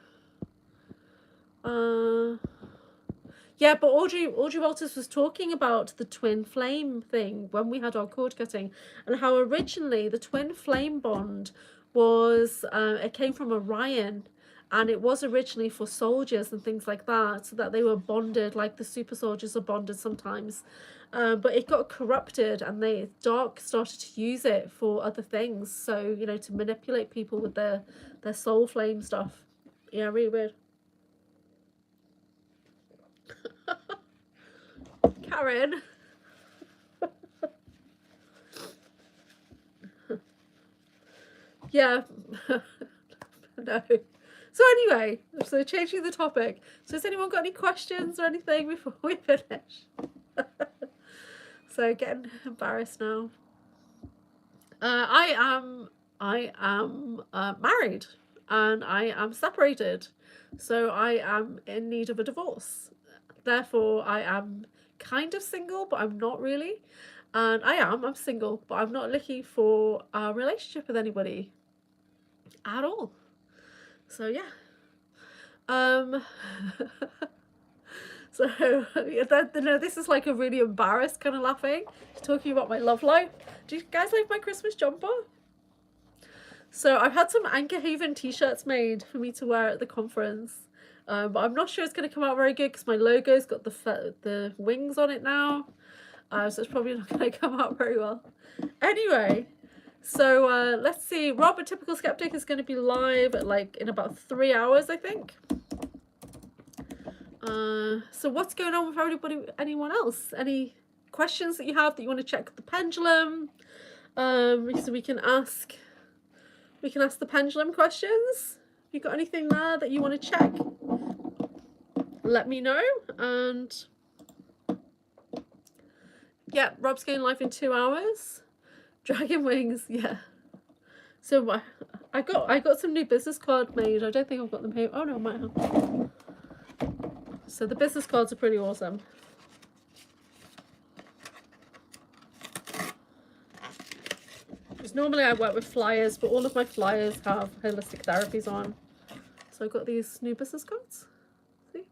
Yeah, but Audrey Walters was talking about the twin flame thing when we had our cord cutting, and how originally the twin flame bond was it came from Orion, and it was originally for soldiers and things like that, so that they were bonded like the super soldiers are bonded sometimes. But it got corrupted, and Dark started to use it for other things. So, you know, to manipulate people with their soul flame stuff. Yeah, really weird. Karen. Yeah. No. So anyway, so changing the topic. So has anyone got any questions or anything before we finish? So getting embarrassed now. I am married, and I am separated, so I am in need of a divorce. Therefore, I am kind of single, but I'm not really. And I'm single, but I'm not looking for a relationship with anybody at all. So yeah. So this is like a really embarrassed kind of laughing, talking about my love life. Do you guys like my Christmas jumper? So I've had some AnchorHaven t-shirts made for me to wear at the conference, but I'm not sure it's going to come out very good because my logo's got the wings on it now, so it's probably not going to come out very well. Anyway, so let's see. Rob, a Typical Skeptic, is going to be live in about 3 hours, I think. So what's going on with everybody? Anyone else? Any questions that you have that you want to check the pendulum? So we can ask the pendulum questions. You got anything there that you want to check? Let me know. And yeah, Rob's going live in 2 hours. Dragon wings, yeah. So I got some new business card made. I don't think I've got them here. Oh no, I might have. So the business cards are pretty awesome. Normally I work with flyers, but all of my flyers have holistic therapies on. So I've got these new business cards. See?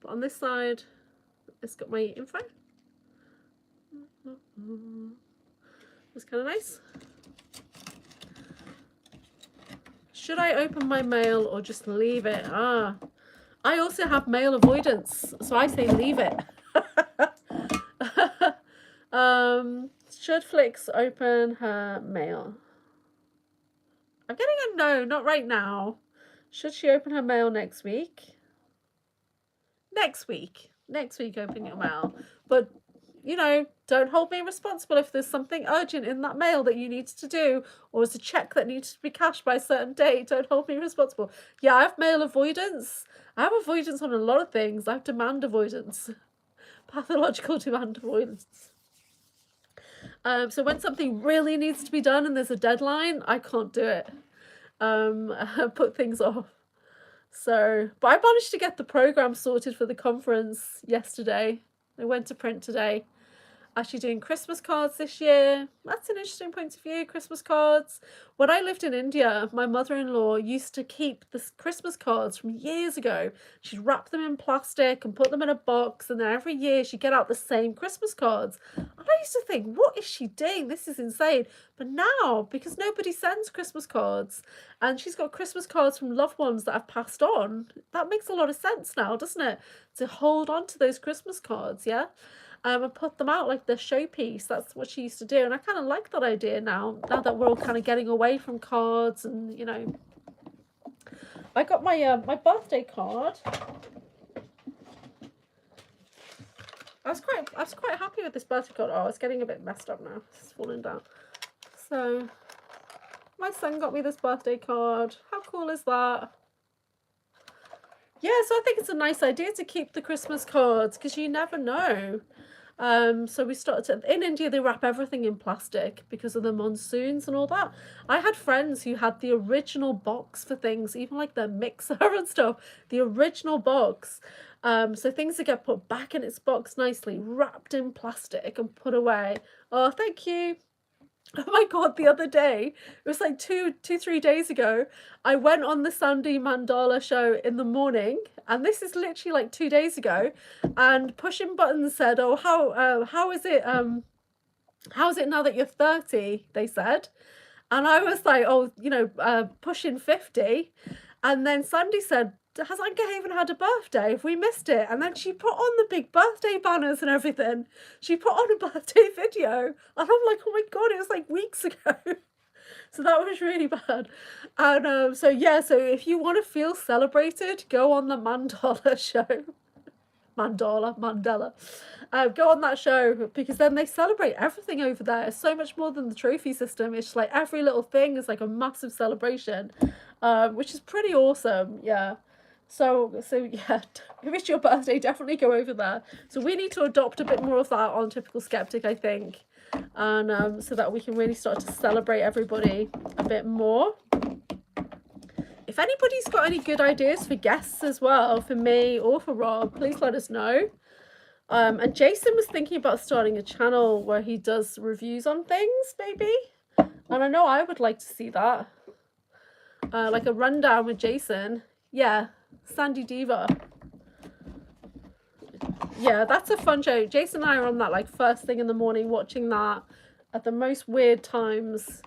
But on this side, it's got my info. It's kind of nice. Should I open my mail or just leave it? I also have mail avoidance, so I say leave it. Should Flix open her mail? I'm getting a no, not right now. Should she open her mail next week? Next week. Next week, open your mail. But, you know, don't hold me responsible if there's something urgent in that mail that you need to do, or it's a check that needs to be cashed by a certain date. Don't hold me responsible. Yeah, I have mail avoidance. I have avoidance on a lot of things. I have demand avoidance. Pathological demand avoidance. So when something really needs to be done and there's a deadline, I can't do it. I put things off. So, but I managed to get the program sorted for the conference yesterday. I went to print today. Actually doing Christmas cards this year. That's an interesting point of view, Christmas cards. When I lived in India, my mother-in-law used to keep the Christmas cards from years ago. She'd wrap them in plastic and put them in a box, and then every year she'd get out the same Christmas cards. And I used to think, what is she doing? This is insane. But now, because nobody sends Christmas cards, and she's got Christmas cards from loved ones that have passed on, that makes a lot of sense now, doesn't it? To hold on to those Christmas cards, yeah? And put them out like the showpiece. That's what she used to do, and I kind of like that idea now that we're all kind of getting away from cards. And you know, I got my my birthday card. I was quite happy with this birthday card. Oh, it's getting a bit messed up now. It's falling down. So my son got me this birthday card. How cool is that? Yeah, so I think it's a nice idea to keep the Christmas cards, because you never know. So we started in India, they wrap everything in plastic because of the monsoons and all that. I had friends who had the original box for things, even like their mixer and stuff, the original box. So things that get put back in its box nicely, wrapped in plastic and put away. Oh, thank you. Oh my God, the other day, it was like 3 days ago, I went on the Sandy Mandala show in the morning, and this is literally like 2 days ago, and Pushing Buttons said, oh, how is it now that you're 30, they said. And I was like, oh, you know, pushing 50. And then Sandy said, has AnchorHaven had a birthday? Have we missed it? And then she put on the big birthday banners and everything. She put on a birthday video. And I'm like, oh my God, it was like weeks ago. So that was really bad. And so yeah, so if you want to feel celebrated, go on the Mandala show. Mandela. Go on that show, because then they celebrate everything over there. It's so much more than the trophy system. It's just like every little thing is like a massive celebration, which is pretty awesome. Yeah. So yeah, if it's your birthday, definitely go over there. So we need to adopt a bit more of that on Typical Skeptic, I think, and so that we can really start to celebrate everybody a bit more. If anybody's got any good ideas for guests as well, for me or for Rob, please let us know. And Jason was thinking about starting a channel where he does reviews on things, maybe. And I know I would like to see that. Like a rundown with Jason. Yeah, Sandy Diva. Yeah, that's a fun show. Jason and I are on that like first thing in the morning, watching that at the most weird times.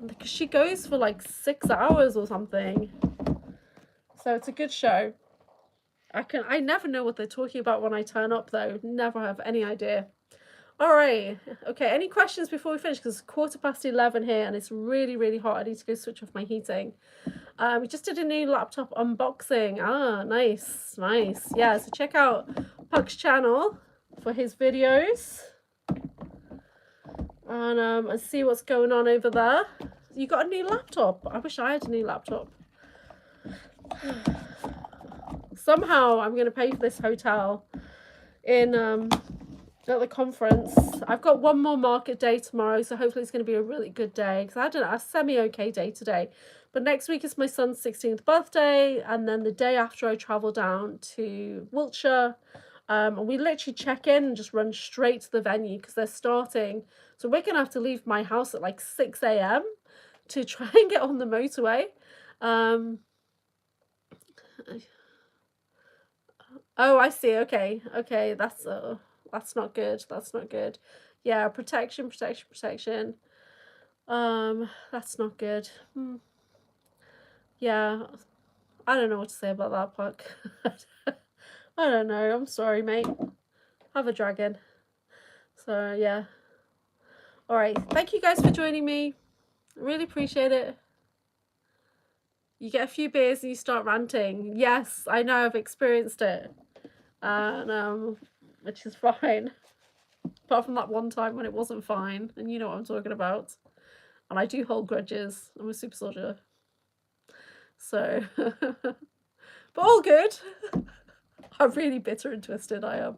Because she goes for like 6 hours or something. So it's a good show. I never know what they're talking about when I turn up though. Never have any idea. All right. Okay, any questions before we finish? Because it's 11:15 here and it's really, really hot. I need to go switch off my heating. We just did a new laptop unboxing. Ah, nice. Yeah, so check out Puck's channel for his videos. And see what's going on over there. You got a new laptop. I wish I had a new laptop. Somehow I'm going to pay for this hotel in at the conference. I've got one more market day tomorrow, so hopefully it's going to be a really good day, because I had a semi-okay day today. But next week is my son's 16th birthday, and then the day after I travel down to Wiltshire And we literally check in and just run straight to the venue because they're starting. So we're going to have to leave my house at like 6 a.m. to try and get on the motorway. Oh, I see. Okay. Okay. That's not good. That's not good. Yeah. Protection, protection, protection. That's not good. Yeah. I don't know what to say about that, Puck. I don't know. I'm sorry, mate. Have a dragon. So, yeah. All right. Thank you guys for joining me. I really appreciate it. You get a few beers and you start ranting. Yes, I know. I've experienced it. And, which is fine. Apart from that one time when it wasn't fine. And you know what I'm talking about. And I do hold grudges. I'm a super soldier. So, but all good. I'm really bitter and twisted, I am.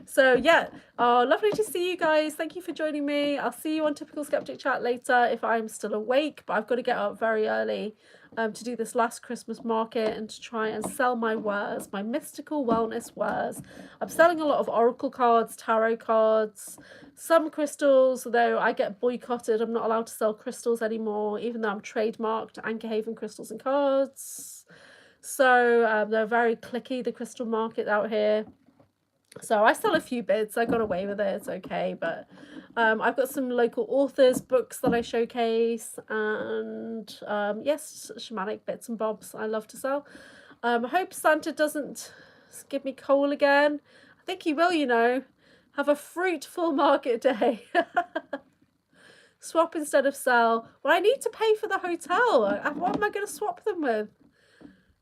So yeah, lovely to see you guys. Thank you for joining me. I'll see you on Typical Skeptic Chat later if I'm still awake, but I've got to get up very early to do this last Christmas market and to try and sell my wares, my mystical wellness wares. I'm selling a lot of oracle cards, tarot cards, some crystals, though I get boycotted. I'm not allowed to sell crystals anymore, even though I'm trademarked AnchorHaven crystals and cards. So they're very clicky, the crystal market out here. So I sell a few bits. I got away with it. It's okay. But I've got some local authors' books that I showcase. And yes, shamanic bits and bobs I love to sell. I hope Santa doesn't give me coal again. I think he will, you know. Have a fruitful market day. Swap instead of sell. Well, I need to pay for the hotel. What am I going to swap them with?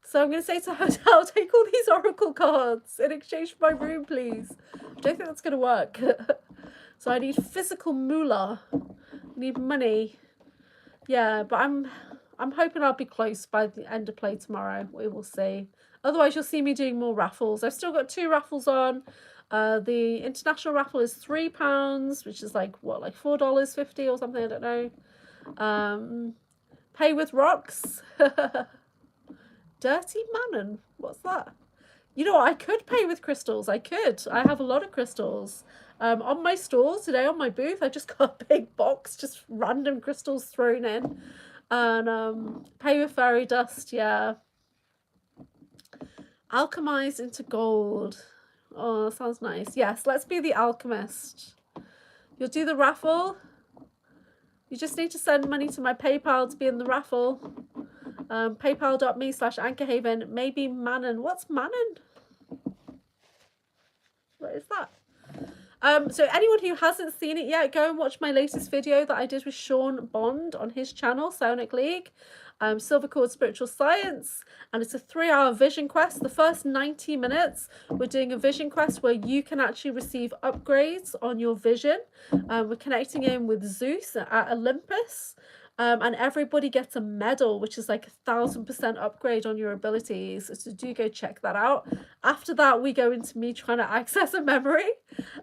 So I'm going to say to the hotel, take all these oracle cards in exchange for my room, please. I don't think that's going to work. So I need physical moolah. I need money. Yeah, but I'm hoping I'll be close by the end of play tomorrow. We will see. Otherwise, you'll see me doing more raffles. I've still got 2 raffles on. The international raffle is £3, which is like, what, like $4.50 or something? I don't know. Pay with rocks. Dirty Mammon. What's that? You know what? I could pay with crystals. I could. I have a lot of crystals. On my store today, on my booth, I just got a big box, just random crystals thrown in. And pay with fairy dust, yeah. Alchemize into gold. Oh, that sounds nice. Yes, let's be the alchemist. You'll do the raffle. You just need to send money to my PayPal to be in the raffle. PayPal.me/AnchorHaven. Maybe Manon. What's Manon? What is that? So anyone who hasn't seen it yet, go and watch my latest video that I did with Sean Bond on his channel, Psionic League. Silver Cord Spiritual Science, and it's a 3-hour vision quest. The first 90 minutes we're doing a vision quest where you can actually receive upgrades on your vision. We're connecting in with Zeus at Olympus. And everybody gets a medal, which is like 1,000% upgrade on your abilities. So do go check that out. After that, we go into me trying to access a memory.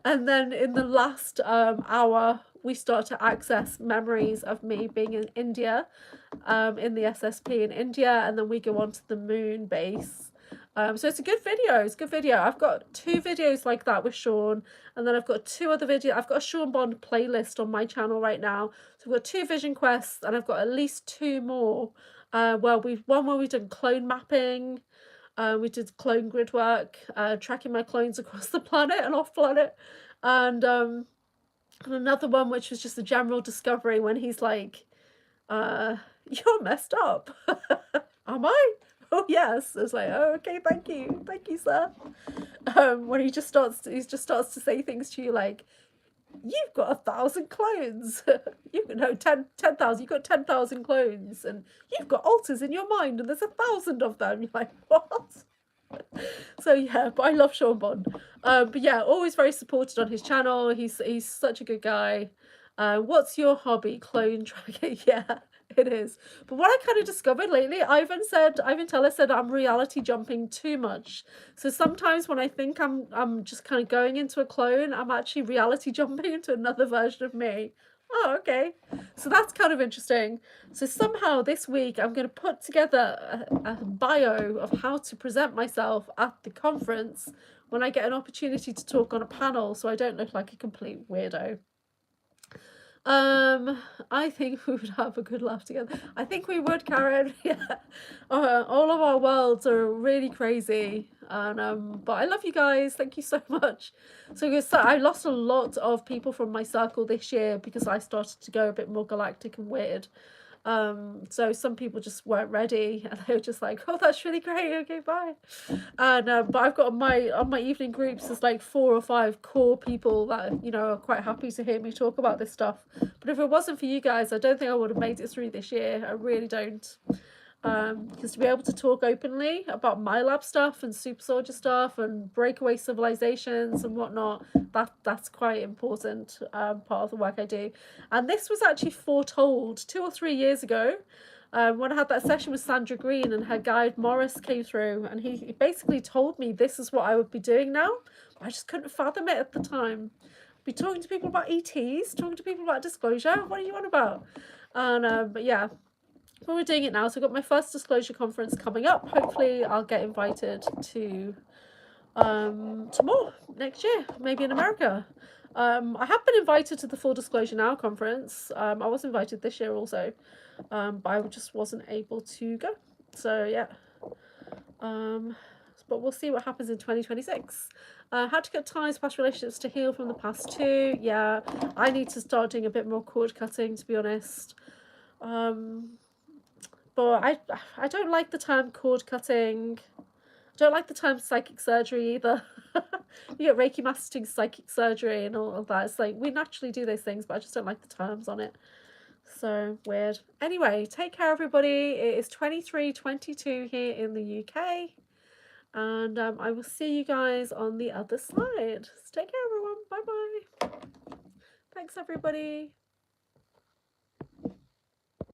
And then in the last hour, we start to access memories of me being in India, in the SSP in India. And then we go on to the moon base. So it's a good video. It's a good video. I've got 2 videos like that with Sean, and then I've got 2 other videos. I've got a Sean Bond playlist on my channel right now. So I've got 2 vision quests, and I've got at least 2 more. One where we've done clone mapping. We did clone grid work, tracking my clones across the planet and off planet, and another one which was just a general discovery when he's like, "You're messed up." Am I? Oh yes. I was like, oh, okay, thank you, sir. When he just starts to say things to you like, you've got 1,000 clones. You know, 10,000. You've got 10,000 clones, and you've got altars in your mind, and there's 1,000 of them. You're like, what? So yeah, but I love Sean Bond. But yeah, always very supported on his channel. He's such a good guy. What's your hobby? Clone tracking. Yeah. It is. But what I kind of discovered lately, Ivan Teller said I'm reality jumping too much. So sometimes when I think I'm just kind of going into a clone, I'm actually reality jumping into another version of me. Oh, okay. So that's kind of interesting. So somehow this week I'm going to put together a bio of how to present myself at the conference when I get an opportunity to talk on a panel, so I don't look like a complete weirdo. I think we would have a good laugh together. I think we would, Karen. Yeah. All of our worlds are really crazy. And but I love you guys. Thank you so much. So I lost a lot of people from my circle this year because I started to go a bit more galactic and weird. So some people just weren't ready, and they were just like, "Oh, that's really great. Okay, bye." And but I've got on my evening groups, there's like 4 or 5 core people that, you know, are quite happy to hear me talk about this stuff. But if it wasn't for you guys, I don't think I would have made it through this year. I really don't. Because to be able to talk openly about Milab stuff and super soldier stuff and breakaway civilizations and whatnot, that's quite important part of the work I do. And this was actually foretold 2 or 3 years ago. When I had that session with Sandra Green and her guide Morris came through, and he basically told me this is what I would be doing now. I just couldn't fathom it at the time. Be talking to people about ETs, talking to people about disclosure. What are you on about? And but yeah, well, we're doing it now. So I've got my first disclosure conference coming up. Hopefully I'll get invited to more next year, maybe in America. I have been invited to the Full Disclosure Now conference. I was invited this year also, but I just wasn't able to go. So yeah, but we'll see what happens in 2026. How to get ties, past relationships to heal from the past too. Yeah, I need to start doing a bit more cord cutting, to be honest. But I don't like the term cord cutting. Don't like the term psychic surgery either. You get Reiki masters doing psychic surgery and all of that. It's like, we naturally do those things, but I just don't like the terms on it. So weird. Anyway, take care, everybody. It is 23:22 here in the UK. And I will see you guys on the other side. So take care, everyone. Bye-bye. Thanks, everybody.